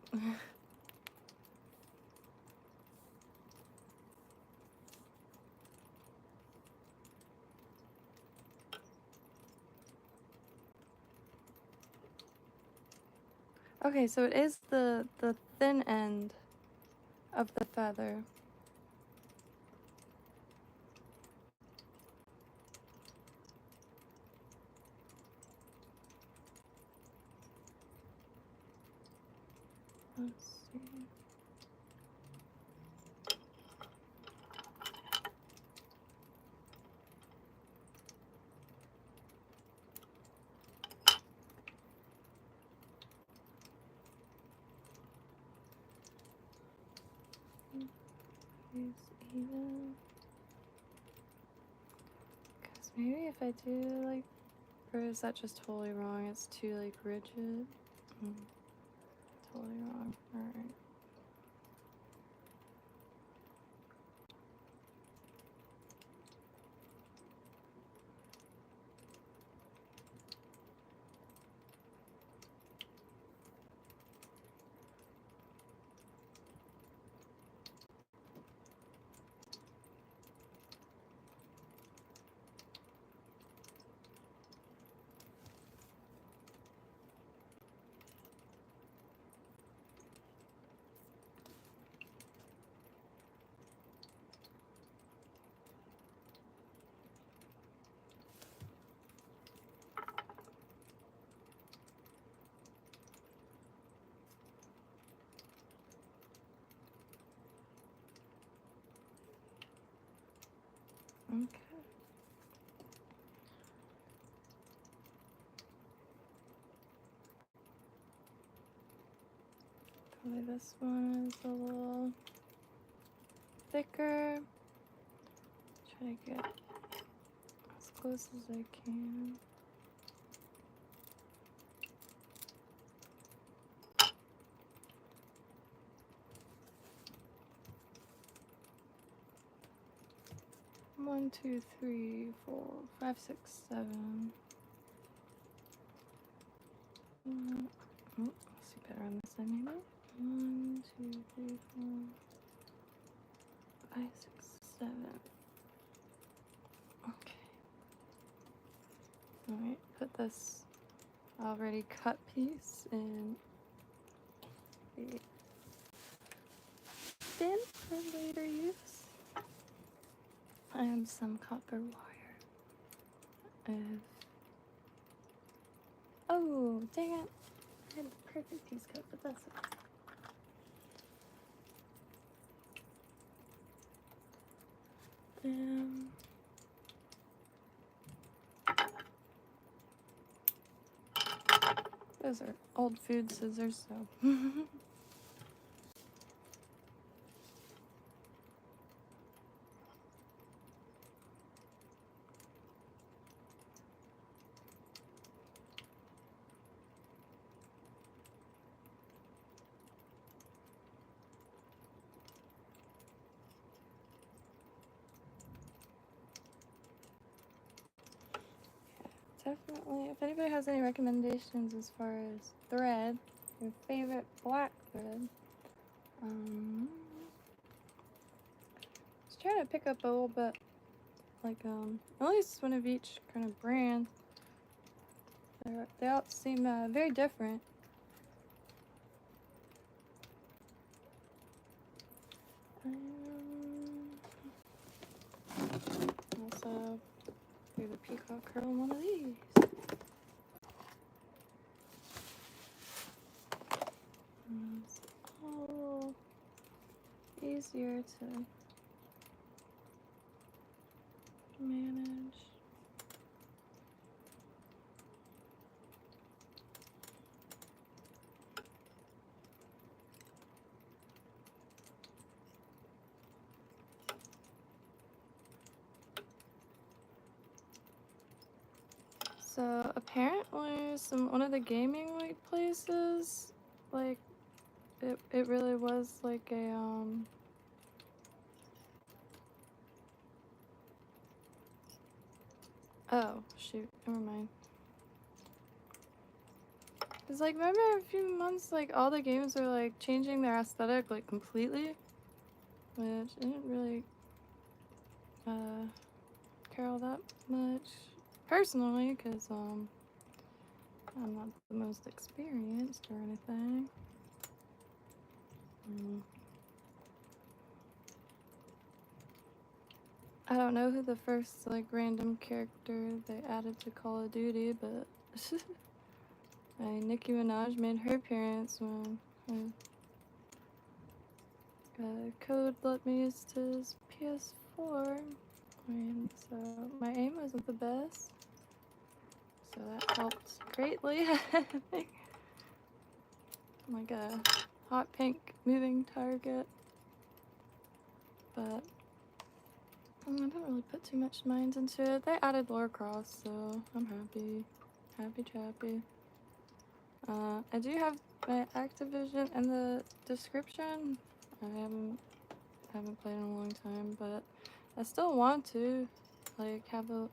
A: Okay, so it is the thin end of the feather. Let's see. Is even. Cause maybe if I do like, or is that just totally wrong? It's too like rigid. Totally wrong. All right. Okay. Probably this one is a little thicker. Try to get as close as I can. One, two, three, 4, 5, 6, 7. Let's see better on this side maybe. 1, 2, 3, 4, 5, 6, 7. Okay. Alright, put this already cut piece in the bin for later use. I have some copper wire. Oh, dang it. I had the perfect piece cut, but that's okay. Those are old food scissors, so. Definitely, if anybody has any recommendations as far as thread, your favorite black thread, just trying to pick up a little bit, like, at least one of each kind of brand. They all seem very different. Also, do the peacock curl on one of these. And it's all easier to manage. So apparently one of the gaming like places, like it really was like a oh shoot, never mind. Cause like remember a few months like all the games were like changing their aesthetic like completely, which I didn't really care all that much personally, cause I'm not the most experienced or anything. I don't know who the first like random character they added to Call of Duty, but Nicki Minaj made her appearance when Code let me use his PS4, and so my aim wasn't the best, so that helped greatly. Like a hot pink moving target, but I don't really put too much mind into it. They added lore cross, so I'm happy chappy. I do have my Activision in the description. I haven't played in a long time, but I still want to like have a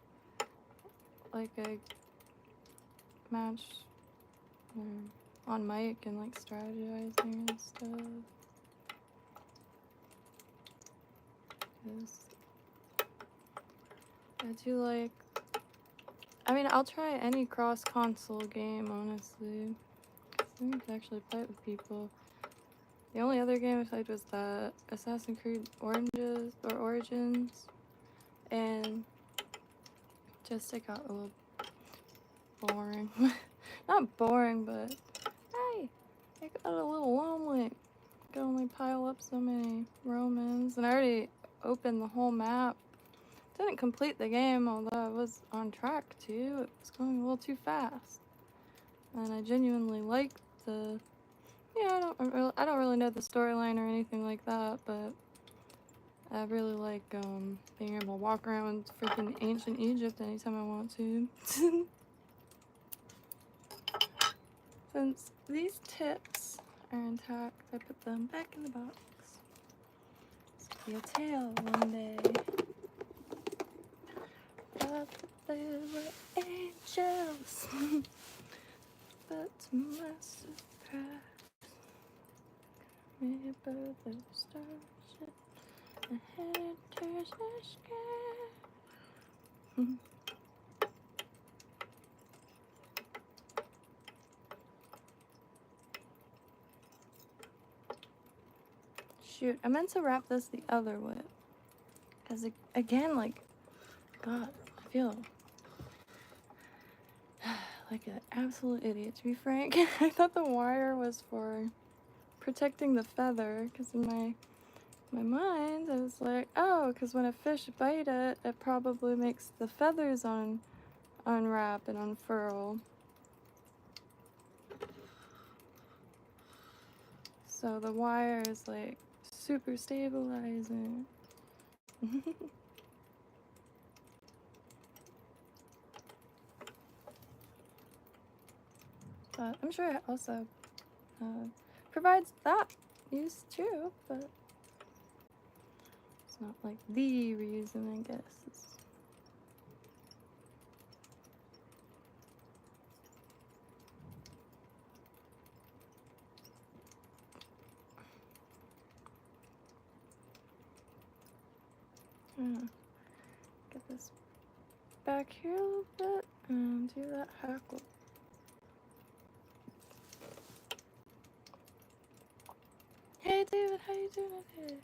A: match on mic and like strategizing and stuff. 'Cause I do like. I mean, I'll try any cross-console game, honestly. I need to actually play it with people. The only other game I played was that Assassin's Creed Origins, and just it got a little boring. Not boring, but hey, it got a little lonely. I could only pile up so many Romans, and I already opened the whole map. Didn't complete the game, although I was on track to. It was going a little too fast, and I genuinely liked the. Yeah, I don't really know the storyline or anything like that, but I really like being able to walk around freaking ancient Egypt anytime I want to. Since these tips are intact, I put them back in the box. This could be a tale one day. But they were angels. But to my surprise, me above the starship, I headed towards the sky. Shoot, I meant to wrap this the other way. Because, again, like, God, I feel like an absolute idiot, to be frank. I thought the wire was for protecting the feather, because in my mind, I was like, oh, because when a fish bite it, it probably makes the feathers unwrap and unfurl. So the wire is, like, super stabilizing. But I'm sure it also provides that use too, but it's not like the reason, I guess. Get this back here a little bit and do that hackle. Hey David, how you doing today?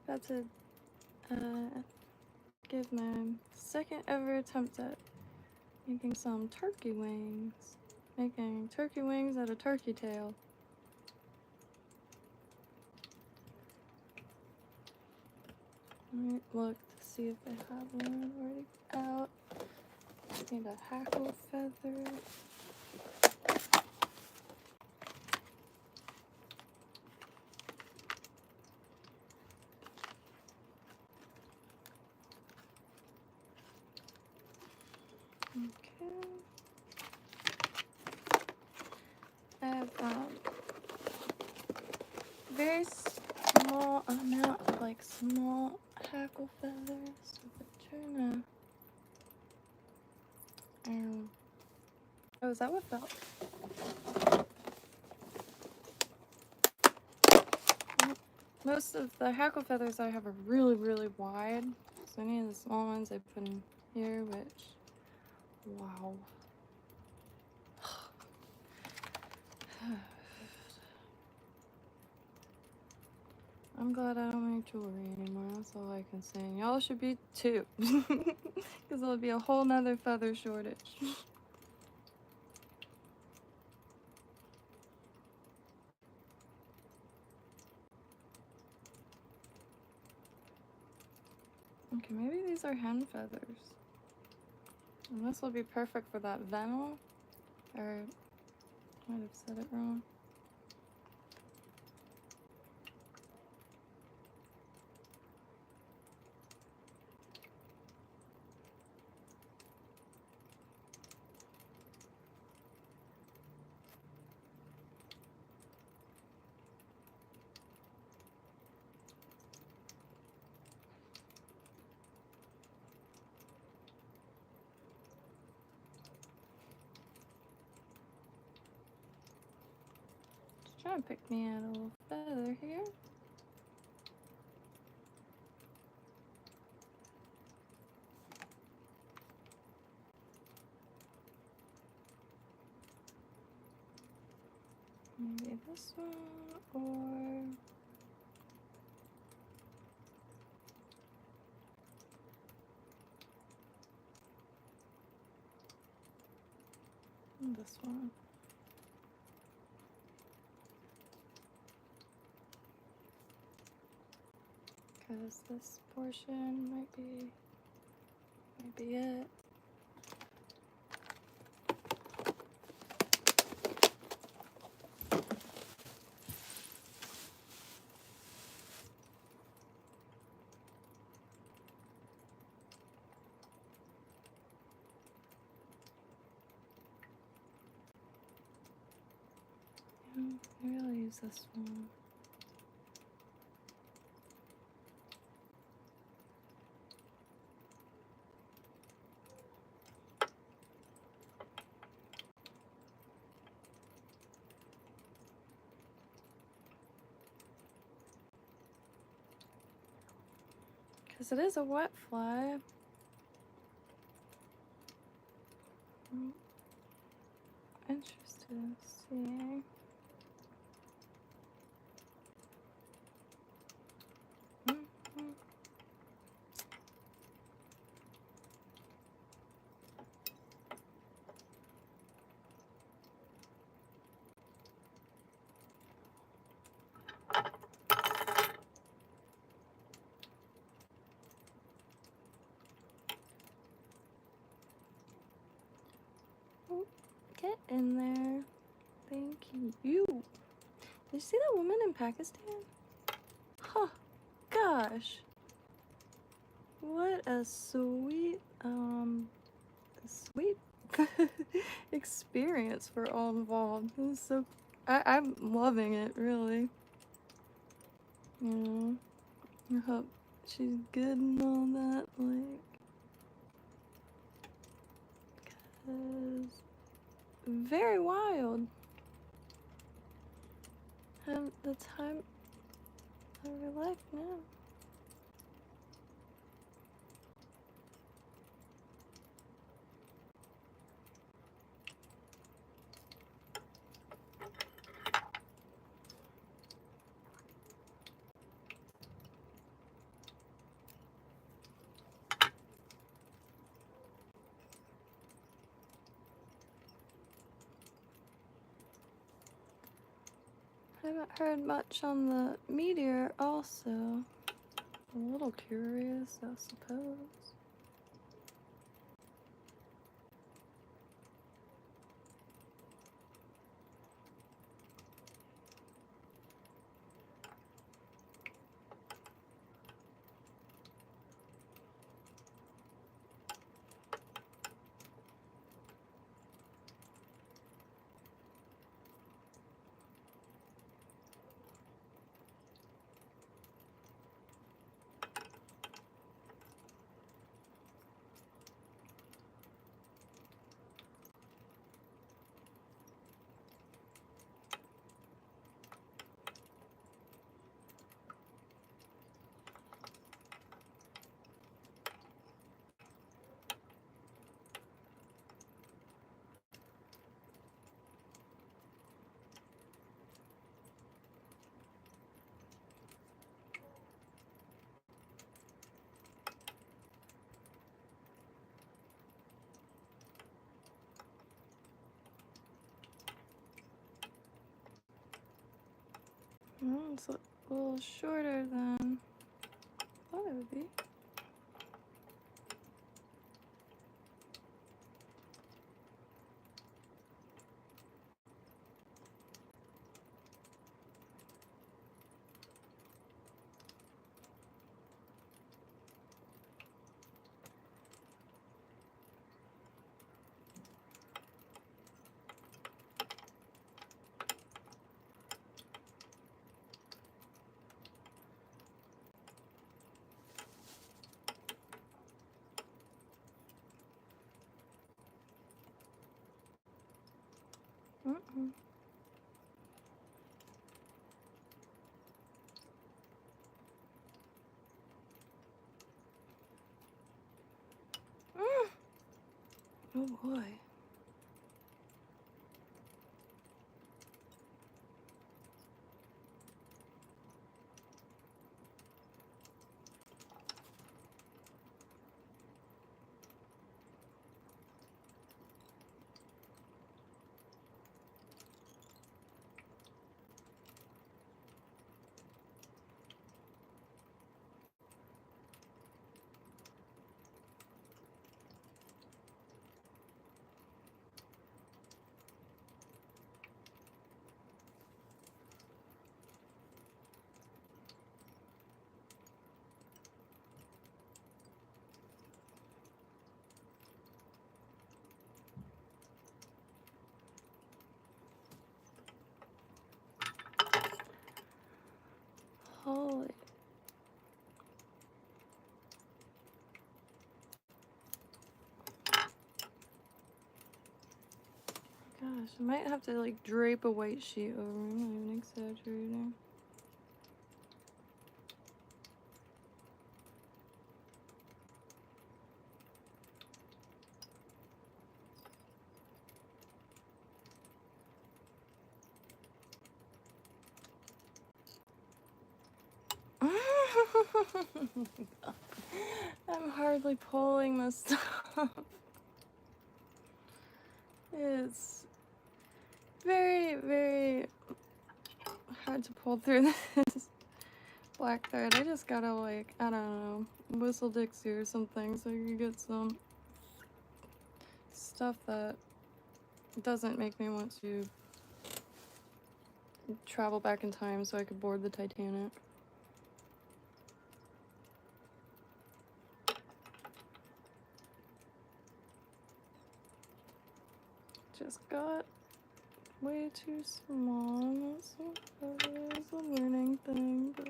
A: About to give my second ever attempt at making some turkey wings. Making turkey wings out of turkey tail. Alright, look to see if I have one already out. Just need a hackle feather. Okay. I have very small amount of like small hackle feathers, so I'm trying to Oh, is that what fell? Most of the hackle feathers I have are really, really wide. So any of the small ones I put in here, which, wow. I'm glad I don't make jewelry anymore. That's all I can say. Y'all should be too. Because there'll be a whole nother feather shortage. Okay, maybe these are hen feathers. And this will be perfect for that Venmo. Or, I might have said it wrong. Just trying to pick me out a little feather here. Maybe this one, or this one. Because this portion might be it. Maybe I'll use this one. Because it is a wet fly. I'm interested in seeing. Get in there. Thank you. Did you see that woman in Pakistan? Huh. Gosh. What a sweet, sweet experience for all involved. It was so, I'm loving it, really. You know, I hope she's good and all that, like, because very wild. Have the time of your life now. I haven't heard much on the meteor also. I'm a little curious, I suppose. Oh, it's a little shorter than I thought it would be. Mm-mm. Mm. Oh boy. Holy. Gosh, I might have to like drape a white sheet over. I'm not even exaggerating. I'm hardly pulling this stuff. It's very, very hard to pull through this black thread. I just gotta like, I don't know, whistle Dixie or something so you can get some stuff that doesn't make me want to travel back in time so I could board the Titanic. Just got way too small. That's okay. It's a learning thing, but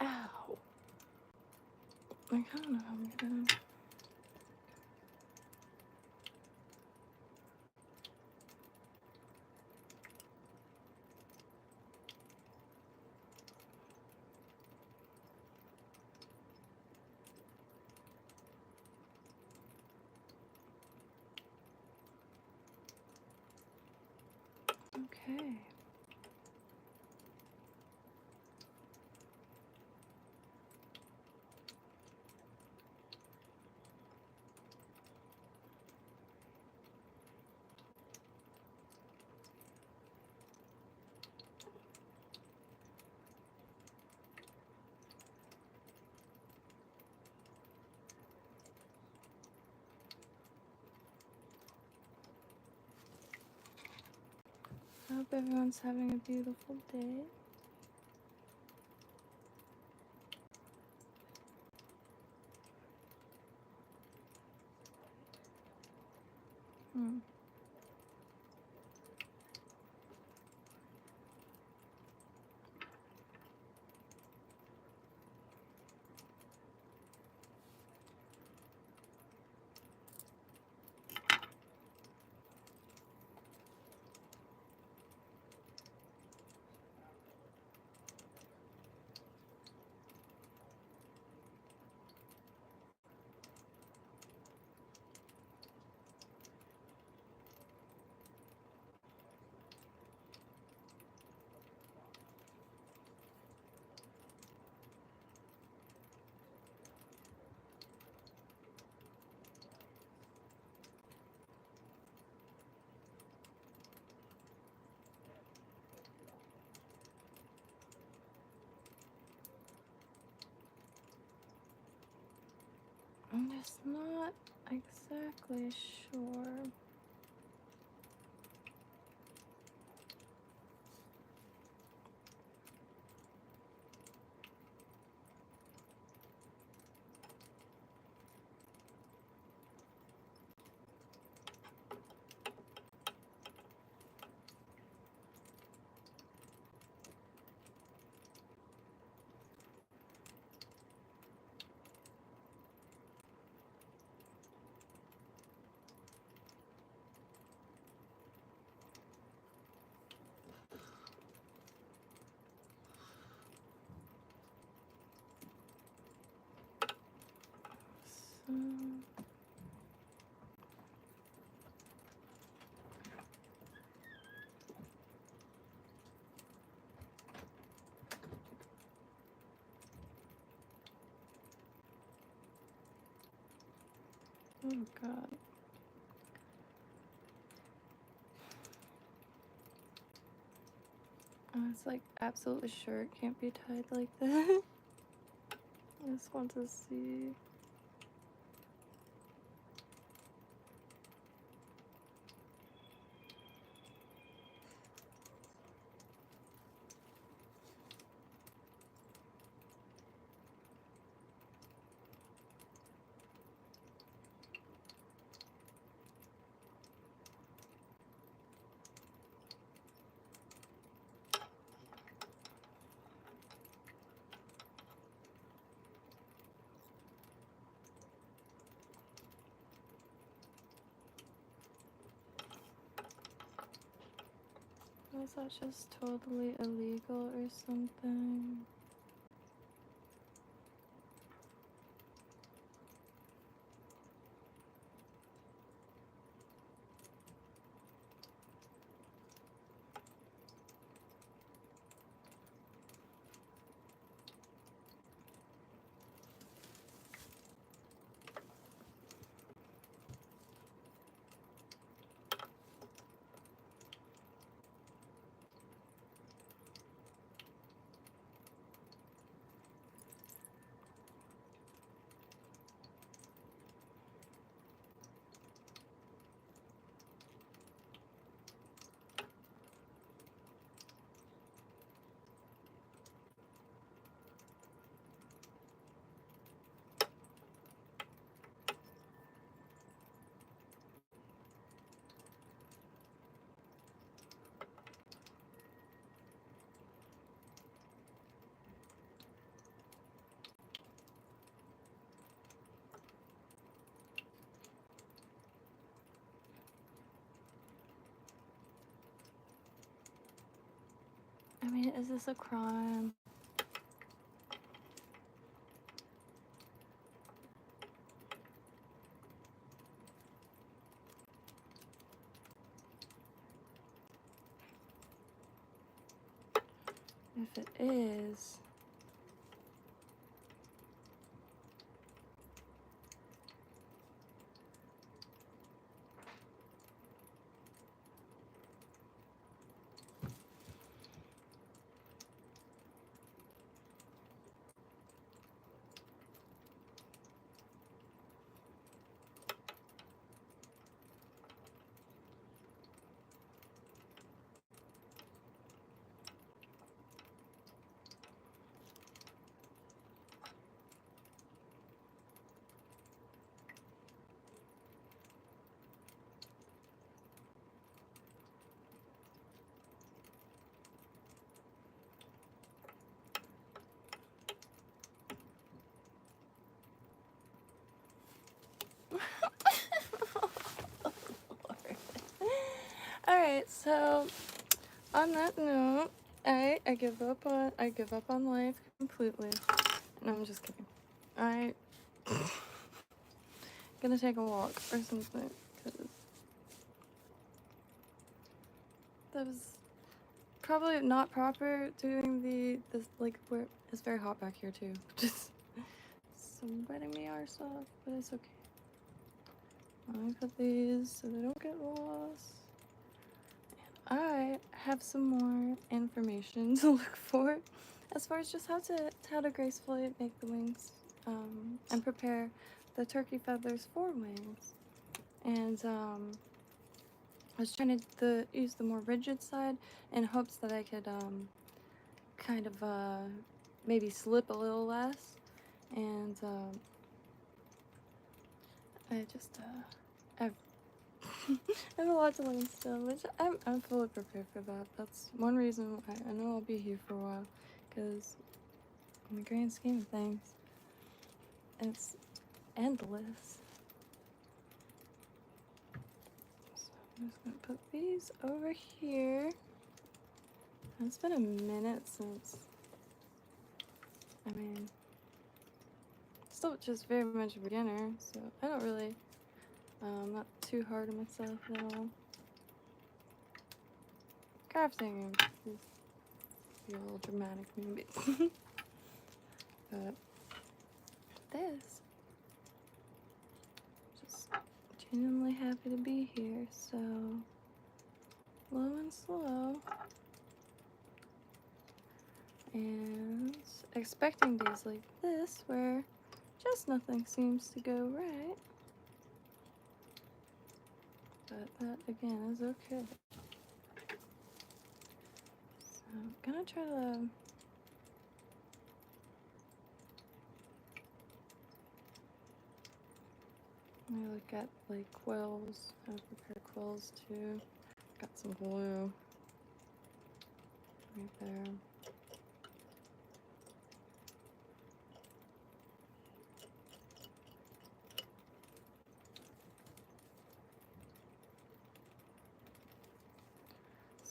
A: ow! I don't know how I'm gonna. Okay. I hope everyone's having a beautiful day. I'm just not exactly sure. So, oh god. I was like absolutely sure it can't be tied like that. I just want to see. Was that just totally illegal or something? I mean, is this a crime? If it is, alright, so on that note, I give up on life completely. No, I'm just kidding. I gonna take a walk or something, because that was probably not proper doing this like where it's very hot back here too. Just sweating me arse off, but it's okay. Let me put these so they don't get lost. And I have some more information to look for as far as just how to gracefully make the wings and prepare the turkey feathers for wings. And I was trying to use the more rigid side in hopes that I could kind of maybe slip a little less. And I just I've I have a lot to learn still, which I'm fully prepared for that. That's one reason I know I'll be here for a while, because in the grand scheme of things, it's endless. So I'm just gonna put these over here. It's been a minute since, I mean, still just very much a beginner, so I don't really, not too hard on myself at all. Crafting is a little dramatic maybe. But this, just genuinely happy to be here, so low and slow. And expecting days like this where just nothing seems to go right. But that again is okay. So I'm gonna try to I look at like quills. I prepare quills too. Got some glue right there.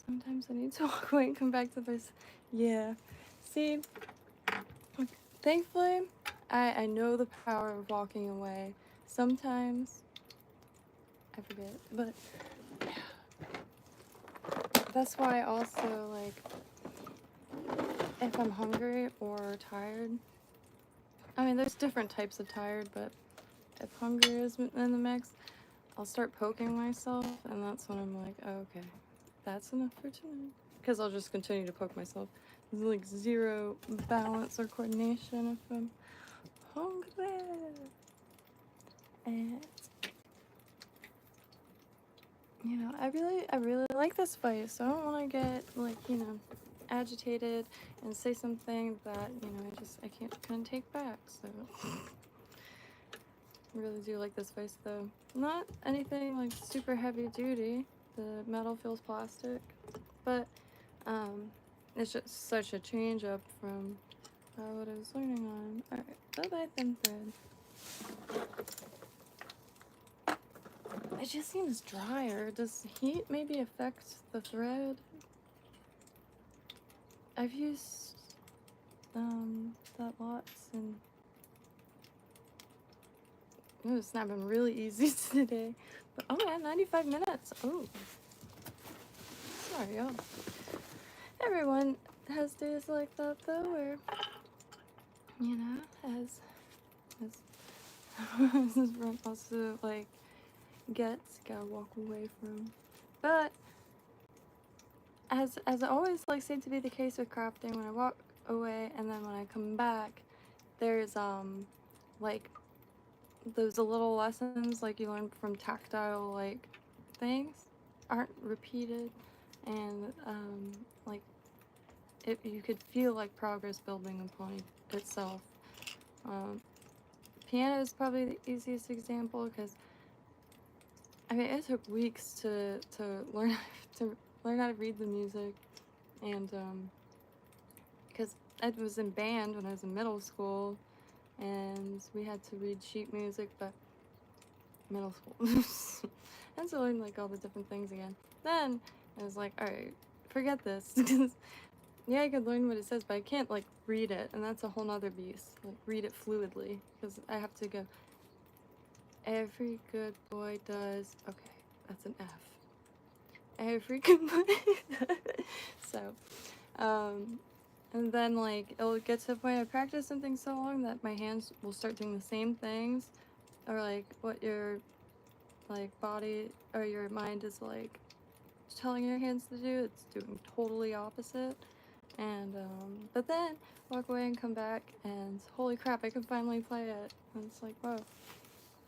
A: Sometimes I need to walk away and come back to this. Yeah. See, thankfully, I know the power of walking away. Sometimes I forget, but that's why also, like, if I'm hungry or tired, I mean, there's different types of tired, but if hunger is in the mix, I'll start poking myself, and that's when I'm like, oh, okay, that's enough for tonight. Because I'll just continue to poke myself. There's like zero balance or coordination if I'm hungry. And you know, I really like this fight, so I don't want to get like, you know, agitated and say something that, you know, I couldn't take back. So I really do like this fight though. Not anything like super heavy duty. The metal feels plastic, but it's just such a change up from what I was learning on. All right, bye-bye thin thread. It just seems drier. Does heat maybe affect the thread? I've used that lots, and it's not been really easy today. But oh yeah, 95 minutes. Oh, sorry y'all. Everyone has days like that though, where you know has also like gotta walk away from. But as I always like seemed to be the case with crafting, when I walk away and then when I come back, there's like those little lessons like you learn from tactile like things aren't repeated, and like you could feel like progress building upon itself. Piano is probably the easiest example because I mean it took weeks to learn how to read the music, and because I was in band when I was in middle school, and we had to read sheet music, but middle school. And so learn like all the different things again. Then I was like, all right, forget this. Yeah, I could learn what it says, but I can't like read it, and that's a whole nother beast. Like read it fluidly, because I have to go. Every good boy does. Okay, that's an F. Every good boy. So, and then like it'll get to the point I practice something so long that my hands will start doing the same things, or like what your like body or your mind is like telling your hands to do, it's doing totally opposite. And but then walk away and come back and holy crap, I can finally play it. And it's like, whoa.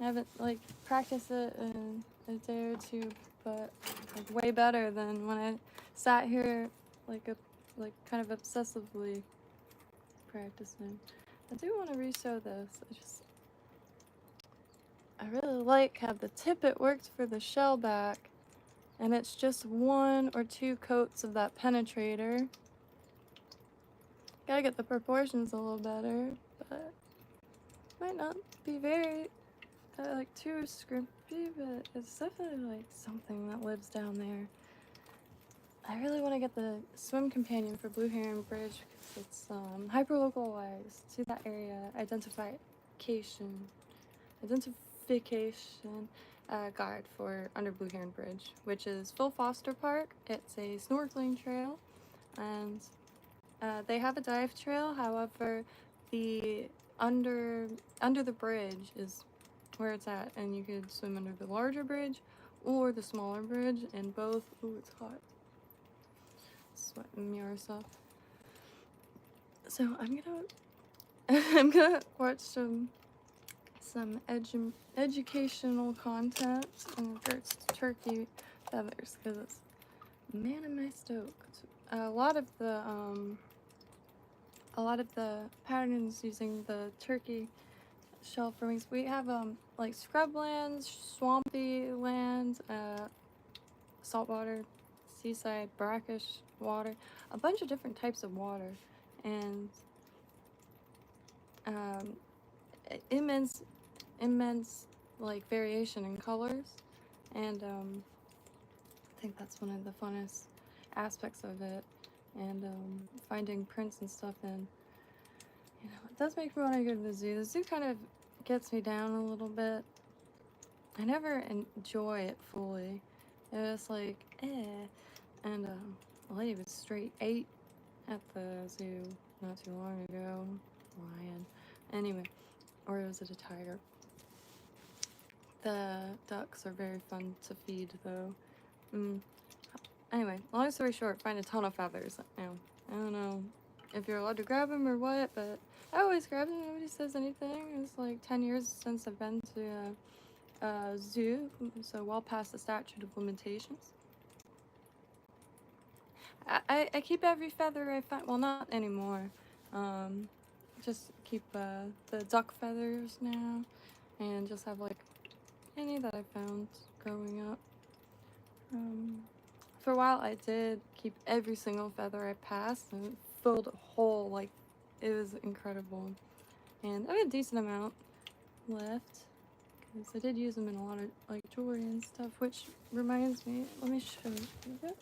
A: I haven't like practiced it in a day or two, but like way better than when I sat here like kind of obsessively practicing. I do want to resew this. I really like how the tippet works for the shell back, and it's just 1 or 2 coats of that penetrator. Gotta get the proportions a little better, but might not be very like too scrimpy, but it's definitely like something that lives down there. I really want to get the swim companion for Blue Heron Bridge because it's hyperlocalized to that area. Identification guide for under Blue Heron Bridge, which is Phil Foster Park. It's a snorkeling trail, and they have a dive trail. However, the under the bridge is where it's at, and you could swim under the larger bridge or the smaller bridge, and both. Ooh, it's hot. Sweating me arse off. So I'm gonna watch some educational content in regards to turkey feathers, because it's, man, am I stoked. A lot of the patterns using the turkey shell for wings. We have like scrublands, swampy lands, saltwater, seaside, brackish water, a bunch of different types of water, and immense like variation in colors, and I think that's one of the funnest aspects of it, and finding prints and stuff. And you know, it does make me want to go to the zoo. The zoo kind of gets me down a little bit. I never enjoy it fully. It's like and a lady was straight 8 at the zoo not too long ago. Lion. Anyway, or was it a tiger? The ducks are very fun to feed, though. Anyway, long story short, find a ton of feathers. Now, I don't know if you're allowed to grab them or what, but I always grab them. Nobody says anything. It's like 10 years since I've been to a zoo, so well past the statute of limitations. I keep every feather I find. Well, not anymore. Just keep the duck feathers now, and just have like any that I found growing up. For a while, I did keep every single feather I passed, and it filled a hole. Like, it was incredible. And I have a decent amount left, because I did use them in a lot of like jewelry and stuff. Which reminds me, let me show you a bit.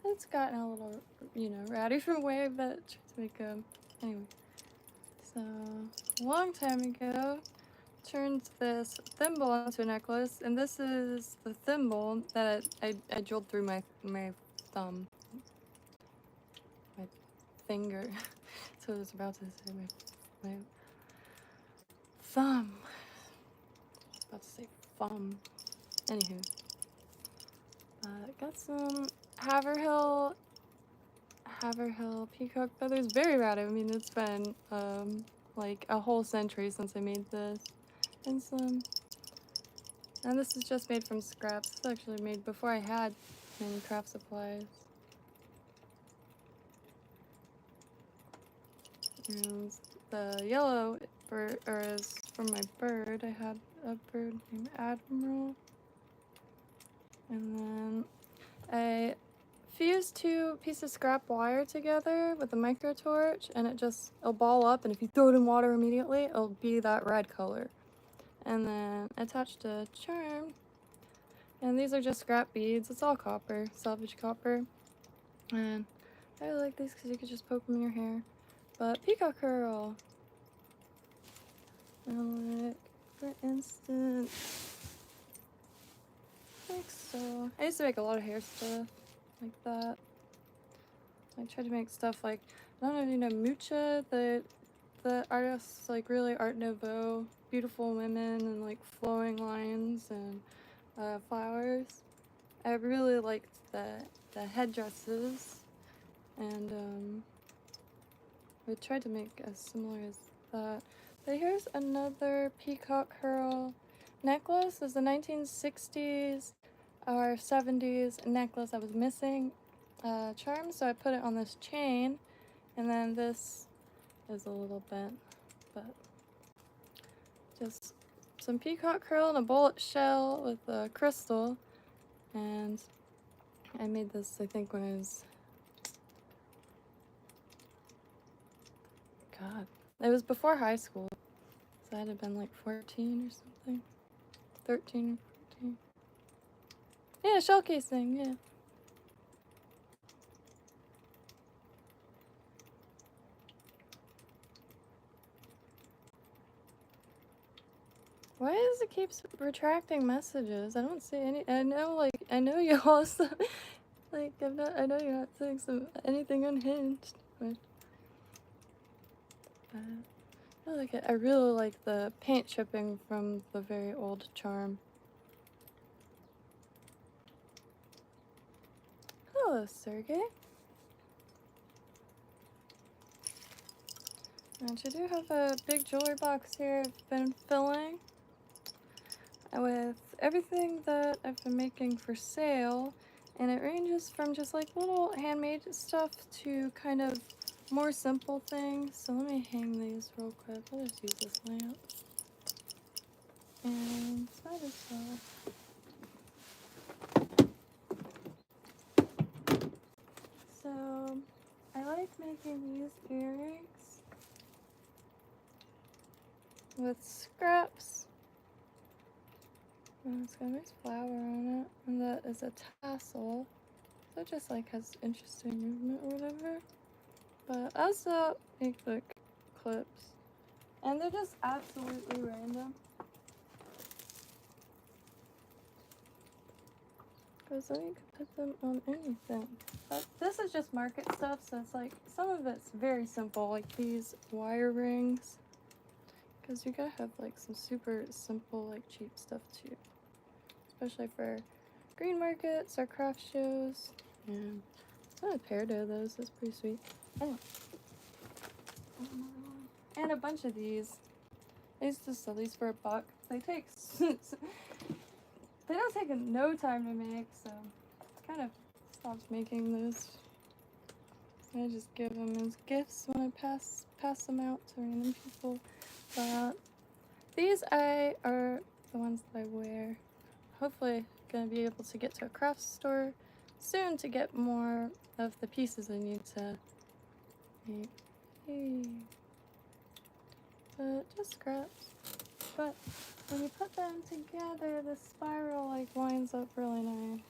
A: It's gotten a little, you know, ratty from way, but to make anyway. So, a long time ago, turned this thimble into a necklace, and this is the thimble that I drilled through my thumb, my finger. So I was about to say my thumb. I was about to say thumb. Anywho. Got some Haverhill peacock feathers. Very rad. I mean, it's been like a whole century since I made this. And this is just made from scraps. It's actually made before I had many craft supplies. And the yellow is from my bird. I had a bird named Admiral. And then I fused 2 pieces of scrap wire together with a micro torch, and it'll ball up, and if you throw it in water immediately, it'll be that red color. and then attached a charm. And these are just scrap beads. It's all copper, salvage copper. And I really like these because you could just poke them in your hair. But peacock curl. And like, for instance, like so. I used to make a lot of hair stuff like that. I tried to make stuff like, I don't know if you know Mucha, the artists, like really Art Nouveau, beautiful women and like flowing lines and flowers. I really liked the headdresses, and I tried to make as similar as that. But here's another peacock curl necklace. It's the 1960s or 70s necklace. I was missing charm, so I put it on this chain, and then this is a little bent, but just some peacock curl and a bullet shell with a crystal. And I made this, I think, when I was, God, it was before high school, so I'd have been like 14 or something, 13 or 14. Yeah, shell casing, yeah. Why does it keep retracting messages? I don't see any. I know you also, like, I know you're not saying anything unhinged, but I like it. I really like the paint chipping from the very old charm. Hello, Sergey. And I do have a big jewelry box here I've been filling with everything that I've been making for sale, and it ranges from just like little handmade stuff to kind of more simple things. So let me hang these real quick. I'll just use this lamp. And might as well. So I like making these earrings with scraps. And it's got a nice flower on it, and that is a tassel. So it just like has interesting movement or whatever. But I also make the clips, and they're just absolutely random. Because then you can put them on anything. But this is just market stuff, so it's like some of it's very simple, like these wire rings. Because you gotta have like some super simple, like cheap stuff too. Especially for green markets or craft shows. And I got a pair of those, that's pretty sweet. Anyway. And a bunch of these. I used to sell these for $1. They take they don't take no time to make, so I kind of stopped making those. I just give them as gifts when I pass them out to random people. But these are the ones that I wear. Hopefully gonna be able to get to a craft store soon to get more of the pieces I need to make. Hey. But just scraps. But when you put them together, the spiral like winds up really nice.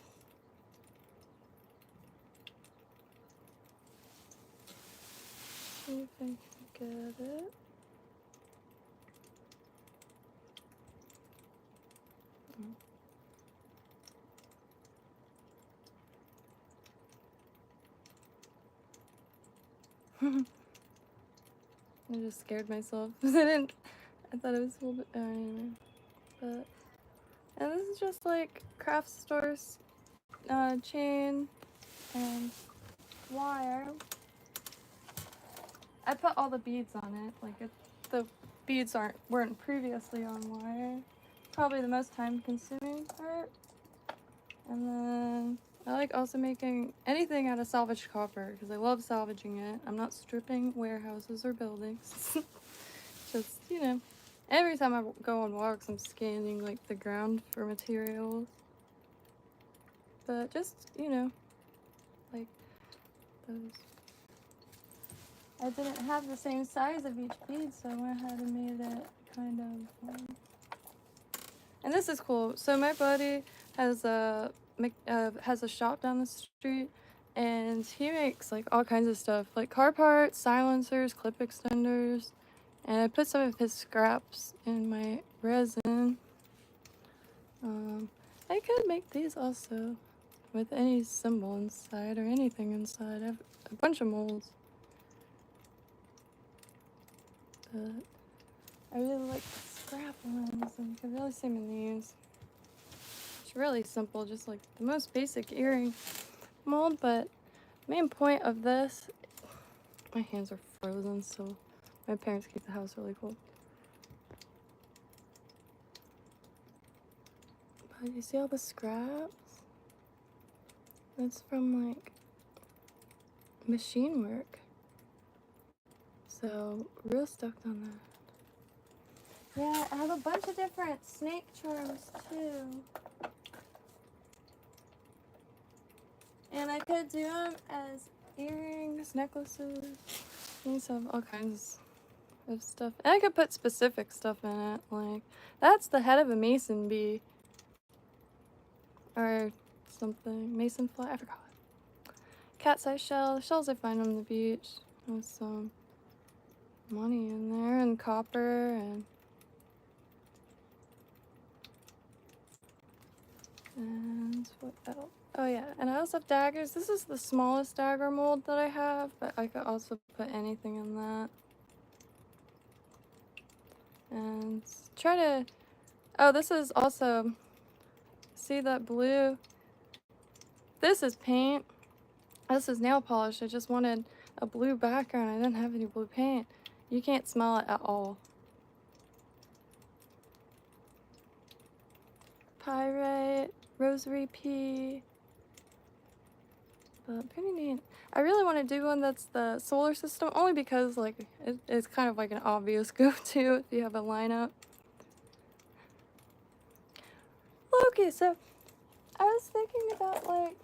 A: See if I can get it. I just scared myself because I thought it was a little bit, anyway. But, and this is just like craft stores, chain and wire. I put all the beads on it, like the beads weren't previously on wire. Probably the most time consuming part. And then I like also making anything out of salvaged copper because I love salvaging it. I'm not stripping warehouses or buildings. Just, you know, every time I go on walks, I'm scanning like the ground for materials. But just, you know, like those. I didn't have the same size of each bead, so I went ahead and made it kind of And this is cool. So my buddy has a shop down the street, and he makes like all kinds of stuff, like car parts, silencers, clip extenders. And I put some of his scraps in my resin. I could make these also with any symbol inside or anything inside. I have a bunch of molds. But I really like the scrap ones, and you can really see them in these. It's really simple, just like the most basic earring mold, but main point of this, my hands are frozen, so my parents keep the house really cool. But you see all the scraps? That's from like machine work. So real stoked on that. Yeah, I have a bunch of different snake charms too. And I could do them as earrings, necklaces. These have all kinds of stuff. And I could put specific stuff in it. Like, that's the head of a mason bee. Or something. Mason fly? I forgot. Cat's eye shell. Shells I find on the beach. With some money in there. And copper. And what else? Oh yeah, and I also have daggers. This is the smallest dagger mold that I have, but I could also put anything in that. And try to... Oh, this is also... See that blue? This is paint. This is nail polish. I just wanted a blue background. I didn't have any blue paint. You can't smell it at all. Pyrite, rosary pea. But pretty neat. I really want to do one that's the solar system, only because like it's kind of like an obvious go-to if you have a lineup. Okay, so I was thinking about like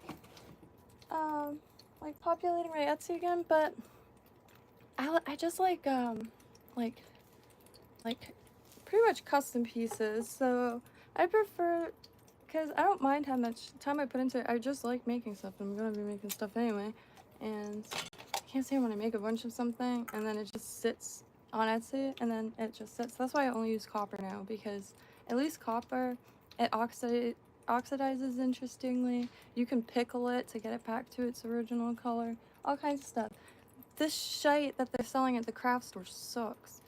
A: populating my Etsy again, but I just like pretty much custom pieces. So I prefer, because I don't mind how much time I put into it. I just like making stuff. I'm gonna be making stuff anyway, and I can't say I want to make a bunch of something and then it just sits on Etsy and then it just sits. That's why I only use copper now, because at least copper, it oxidizes interestingly. You can pickle it to get it back to its original color. All kinds of stuff. This shite that they're selling at the craft store sucks.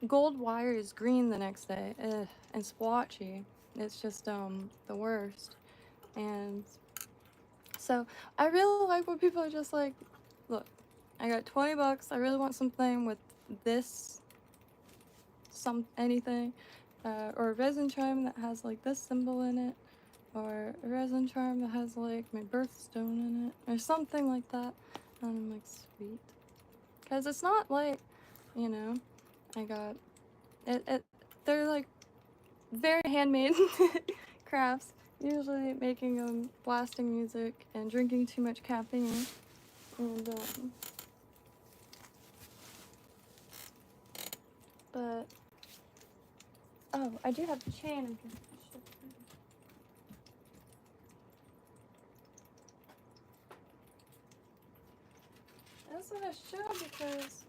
A: Gold wire is green the next day. Ugh, and splotchy. It's just the worst. And so I really like when people are just like, look, I got 20 bucks. I really want something with this, anything, or a resin charm that has like this symbol in it, or a resin charm that has like my birthstone in it, or something like that. And I'm like, sweet, because it's not like, you know, I got it. They're like very handmade crafts. Usually making them blasting music and drinking too much caffeine. And but oh, I do have the chain. I just want to show, because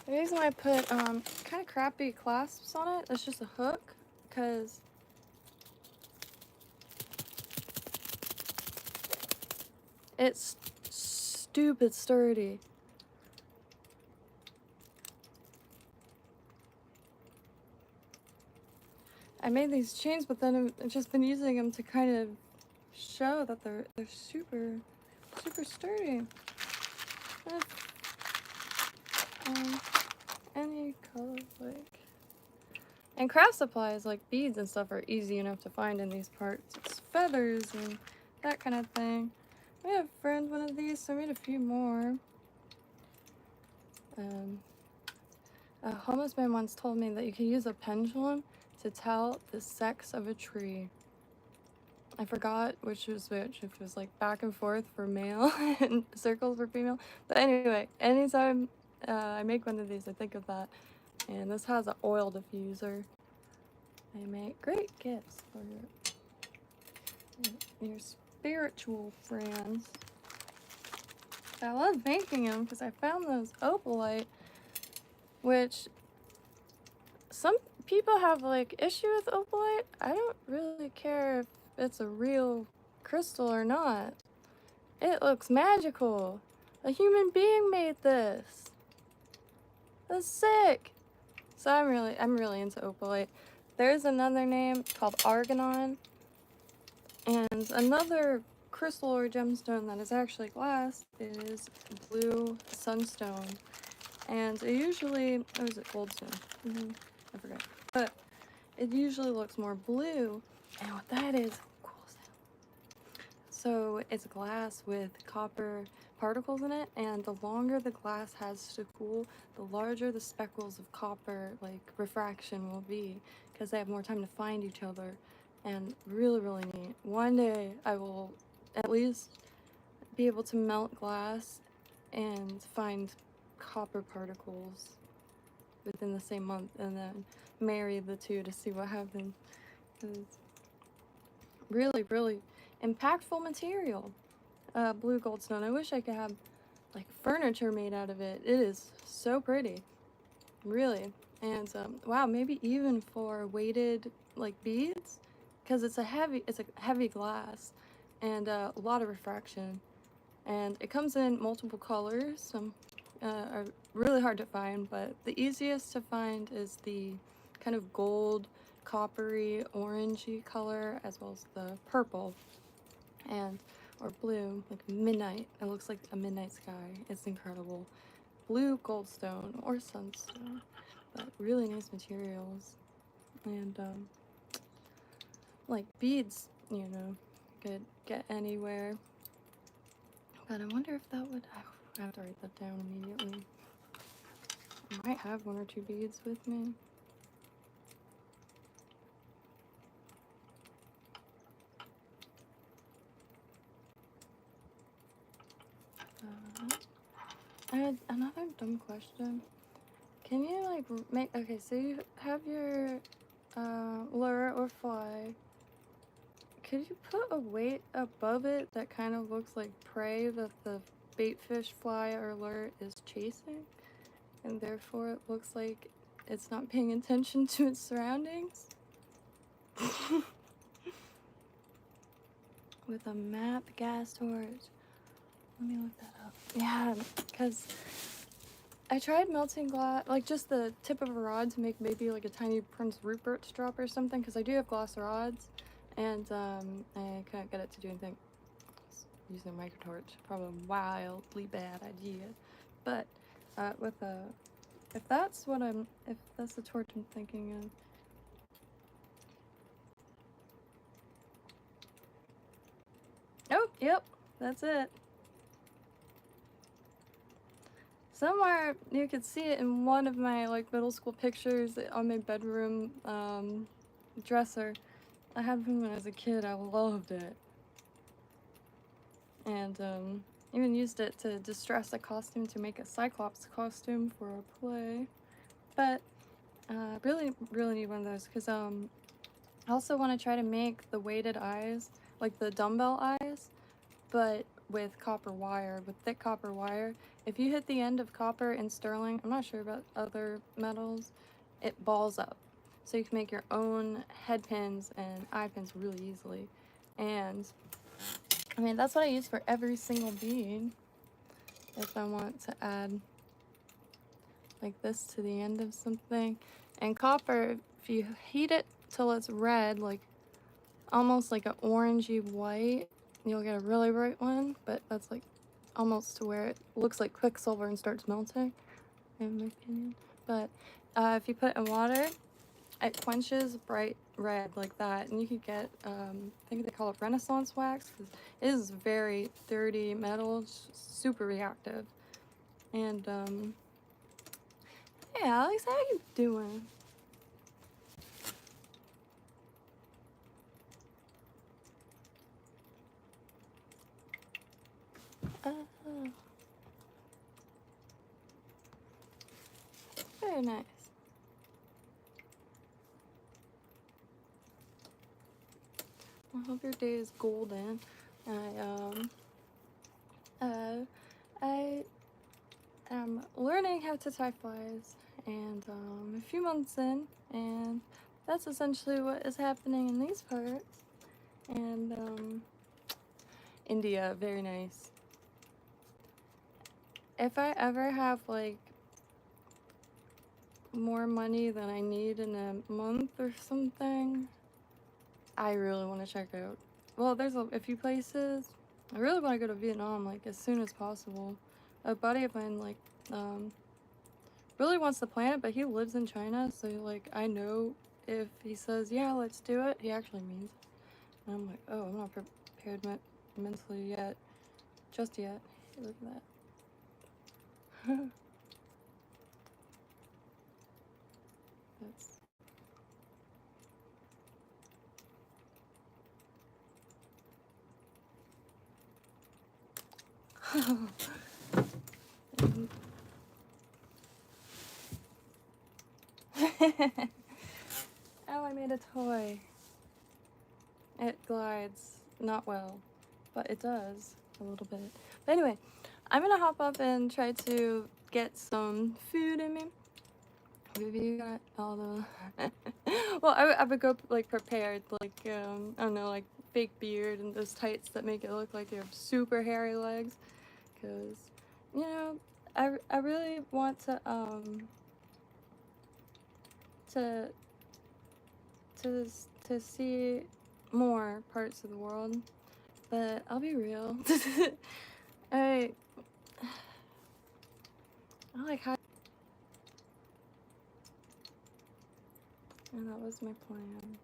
A: the reason I put kind of crappy clasps on it, it's just a hook, because it's stupid sturdy. I made these chains, but then I've just been using them to kind of show that they're super sturdy. Any color, like, and craft supplies like beads and stuff are easy enough to find in these parts. It's feathers and that kind of thing. I had a friend one of these, so I made a few more. A homeless man once told me that you can use a pendulum to tell the sex of a tree. I forgot which was which, if it was like back and forth for male and circles for female. But anyway, anytime I make one of these, I think of that. And this has an oil diffuser. They make great gifts for your spiritual friends. I love making them because I found those opalite, which some people have like issue with opalite. I don't really care if it's a real crystal or not. It looks magical. A human being made this. That's sick. So I'm really into opalite. There's another name called arganon, and another crystal or gemstone that is actually glass is blue sunstone. And it usually, or is it goldstone? I forgot. But it usually looks more blue. And what that is, cool sound. So it's glass with copper particles in it, and the longer the glass has to cool, the larger the speckles of copper, like refraction, will be, because they have more time to find each other. And really, really neat. One day I will at least be able to melt glass and find copper particles within the same month, and then marry the two to see what happens. It's really, really impactful material. Blue goldstone. I wish I could have like furniture made out of it. It is so pretty, really. And wow, maybe even for weighted like beads, because it's a heavy glass and a lot of refraction, and it comes in multiple colors. Some are really hard to find, but the easiest to find is the kind of gold, coppery, orangey color, as well as the purple and or blue, like midnight. It looks like a midnight sky. It's incredible. Blue goldstone or sunstone, but really nice materials. And like beads, you know, could get anywhere. But I wonder if that would, I have to write that down immediately. I might have one or two beads with me. I had another dumb question. Can you like make, okay, so you have your lure or fly. Could you put a weight above it that kind of looks like prey that the bait fish, fly, or lure is chasing? And therefore it looks like it's not paying attention to its surroundings? With a map gas torch. Let me look that up. Yeah, because I tried melting glass, like just the tip of a rod to make maybe like a tiny Prince Rupert's drop or something, because I do have glass rods, and I couldn't get it to do anything. Using a microtorch, probably a wildly bad idea. But with a, if that's the torch I'm thinking of. Oh, yep, that's it. Somewhere you could see it in one of my like middle school pictures on my bedroom dresser. I had them when I was a kid. I loved it, and even used it to distress a costume to make a Cyclops costume for a play. But really, really need one of those, because I also want to try to make the weighted eyes, like the dumbbell eyes, but with copper wire, with thick copper wire. If you hit the end of copper and sterling, I'm not sure about other metals, it balls up. So you can make your own head pins and eye pins really easily. And I mean, that's what I use for every single bead. If I want to add like this to the end of something. And copper, if you heat it till it's red, like almost like an orangey white, you'll get a really bright one, but that's like almost to where it looks like quicksilver and starts melting, in my opinion. But if you put it in water, it quenches bright red like that, and you could get, I think they call it Renaissance wax, because it is very dirty metal, it's super reactive. And hey Alex, how you doing? Very nice. hope your day is golden. I am learning how to tie flies, and a few months in, and that's essentially what is happening in these parts. And India, very nice. If I ever have like more money than I need in a month or something, I really want to check out. Well, there's a few places. I really want to go to Vietnam like as soon as possible. A buddy of mine like really wants to plan it, but he lives in China, so like I know if he says yeah, let's do it, he actually means it. And I'm like, oh, I'm not prepared mentally yet, just yet. Hey, look at that. That's oh, I made a toy. It glides not well, but it does a little bit. But anyway, I'm gonna hop up and try to get some food in me. Maybe you got all the well, I would go like prepared, like I don't know, like fake beard and those tights that make it look like you have super hairy legs, because you know I really want to to see more parts of the world, but I'll be real. I like how, and that was my plan.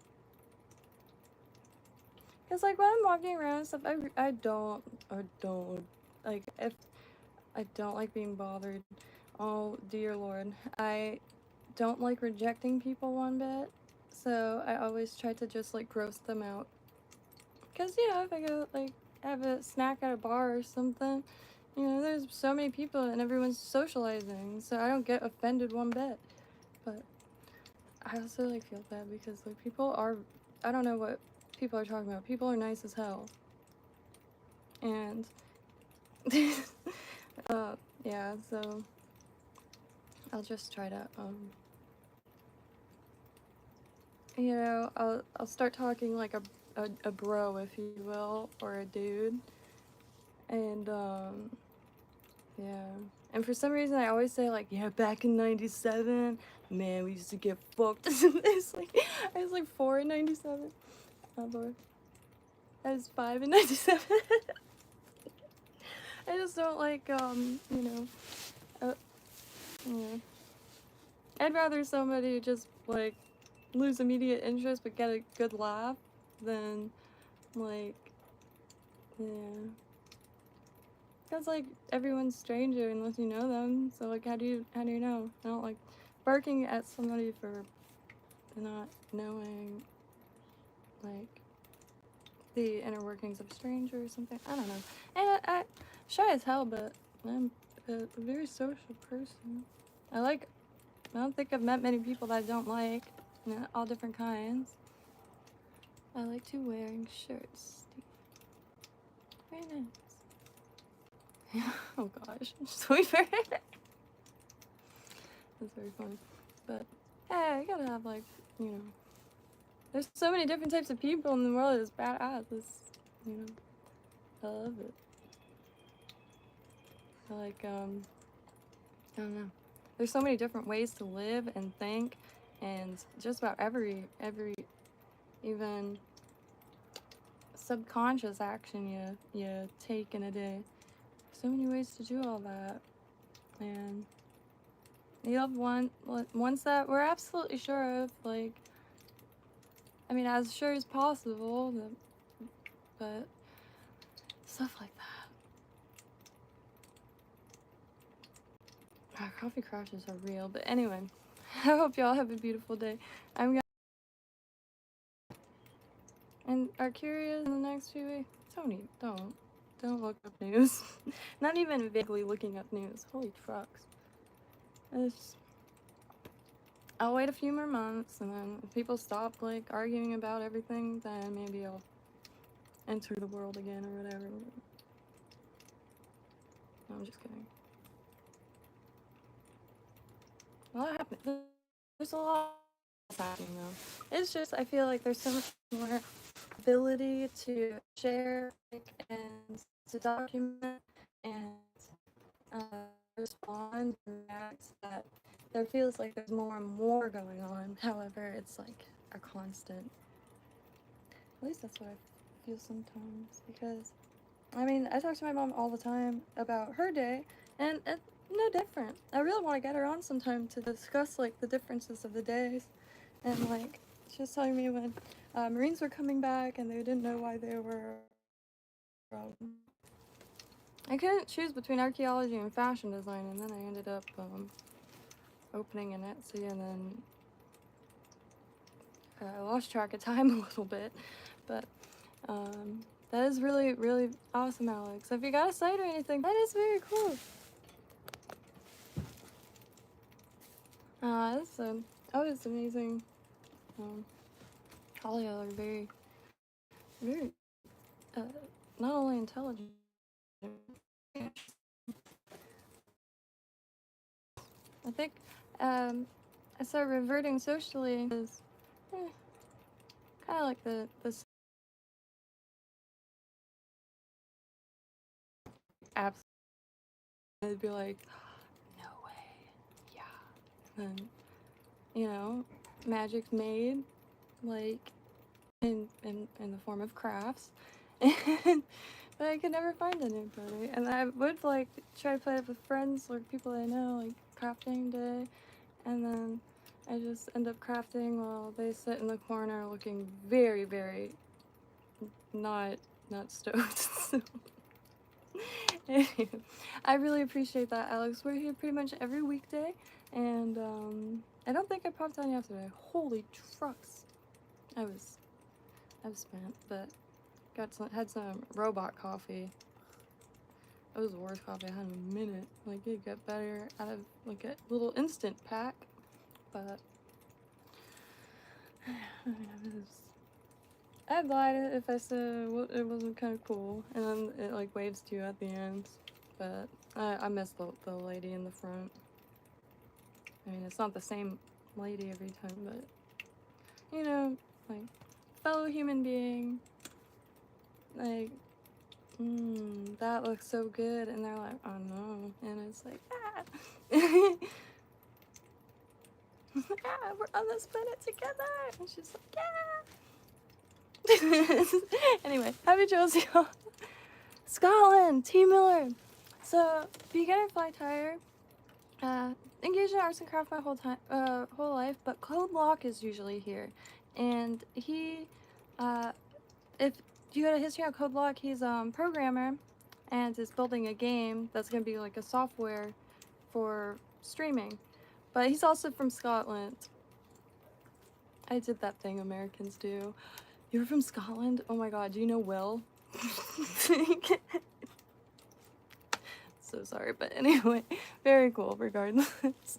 A: Cause like when I'm walking around and stuff, I don't like, if I don't like being bothered. Oh dear Lord, I don't like rejecting people one bit, so I always try to just like gross them out. Cause you know, if I go like have a snack at a bar or something, you know, there's so many people and everyone's socializing, so I don't get offended one bit. But I also like feel bad because like people are, I don't know what people are talking about. People are nice as hell. And yeah, so I'll just try to you know, I'll start talking like a bro, if you will, or a dude. And yeah. And for some reason I always say like, yeah, back in 97, man, we used to get fucked. I was like 4 in 97. Oh Lord. I was 5 in 97. I just don't like, you know, yeah. I'd rather somebody just, like, lose immediate interest but get a good laugh than, like, yeah. Because, like, everyone's stranger unless you know them, so, like, how do you know? I don't like barking at somebody for not knowing, like, the inner workings of a stranger or something. I don't know. And I'm shy as hell, but I'm a very social person. I don't think I've met many people that I don't like, you know, all different kinds. I like to wearing shirts. Very nice. Oh gosh, Sweeper. That's very funny. But hey, I gotta have, like, you know, there's so many different types of people in the world. It's badass. It's, you know, I love it. Like, I don't know. There's so many different ways to live and think, and just about every even subconscious action you take in a day. So many ways to do all that, and you have ones that we're absolutely sure of, like, I mean, as sure as possible, but stuff like that. Coffee crashes are real, but anyway, I hope y'all have a beautiful day. I'm gonna and are curious in the next few weeks. Don't look up news. Not even vaguely looking up news. Holy trucks. I'll wait a few more months, and then if people stop like arguing about everything, then maybe I'll enter the world again or whatever. No, I'm just kidding. A lot happening. There's a lot happening though. It's just I feel like there's so much more ability to share and to document and respond and react that there feels like there's more and more going on. However, it's like a constant. At least that's what I feel sometimes because I mean I talk to my mom all the time about her day and it's no different. I really want to get her on sometime to discuss like the differences of the days and like she was telling me when Marines were coming back and they didn't know why they were I couldn't choose between archaeology and fashion design, and then I ended up opening an Etsy, and then I lost track of time a little bit, but that is really, really awesome, Alex. If you got a site or anything, that is very cool. That's always amazing. All y'all are very, very, not only intelligent. I think I started reverting socially is kind of like the apps. I'd be like, no way, yeah. And you know, magic's made like in the form of crafts, and but I could never find anybody. And I would like try to play it with friends or people I know, like crafting day, and then I just end up crafting while they sit in the corner looking very, very not stoked. So. Anyway, I really appreciate that, Alex. We're here pretty much every weekday, and I don't think I popped on yesterday. Holy trucks! I was spent, but had some robot coffee. It was the worst coffee I had in a minute. Like it got better out of like a little instant pack, but I'd lied if I said it wasn't kind of cool, and then it like waves to you at the end. But I miss the lady in the front. I mean, it's not the same lady every time, but you know, like fellow human being. Like, that looks so good, and they're like, oh no, and it's like, we're on this planet together, and she's like, yeah. Anyway, happy trails, y'all. Scotland, T. Miller. So, beginner fly tire. Engaged in arts and craft my whole life, but Code Lock is usually here, and he, if you go to history on Code Lock, he's a programmer, and is building a game that's gonna be like a software for streaming, but he's also from Scotland. I did that thing Americans do. You're from Scotland? Oh my god, do you know Will? So sorry, but anyway, very cool regardless.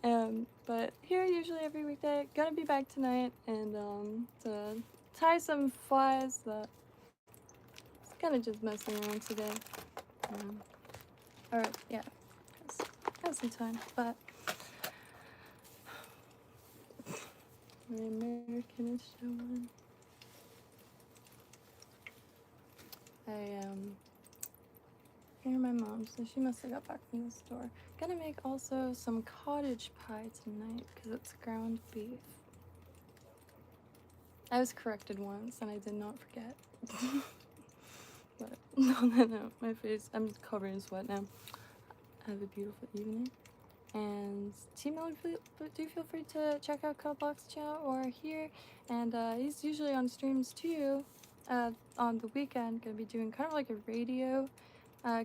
A: But here usually every weekday, gonna be back tonight, and to tie some flies that kind of just messing around today. Alright, yeah, have some time, but my American is showing. Here my mom, so she must have got back from the store. Gonna make also some cottage pie tonight because it's ground beef. I was corrected once and I did not forget. But no, my face, I'm covered in sweat now. Have a beautiful evening. And Team Miller, do feel free to check out Codeblock's channel or here. And he's usually on streams too. On the weekend, gonna be doing kind of like a radio,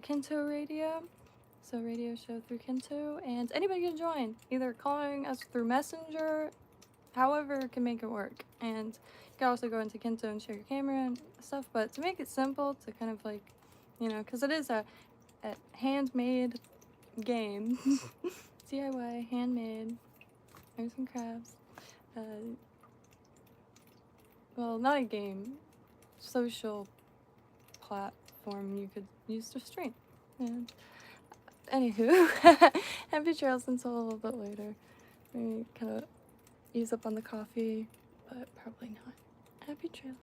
A: Kinto radio. So radio show through Kinto, and anybody can join, either calling us through Messenger, however can make it work. And you can also go into Kinto and share your camera and stuff, but to make it simple, to kind of like, you know, because it is a handmade game. DIY, handmade, arts and crafts. Well, not a game, social platform you could use to stream. And anywho, happy trails until a little bit later. Maybe kind of ease up on the coffee, but probably not. Happy trails.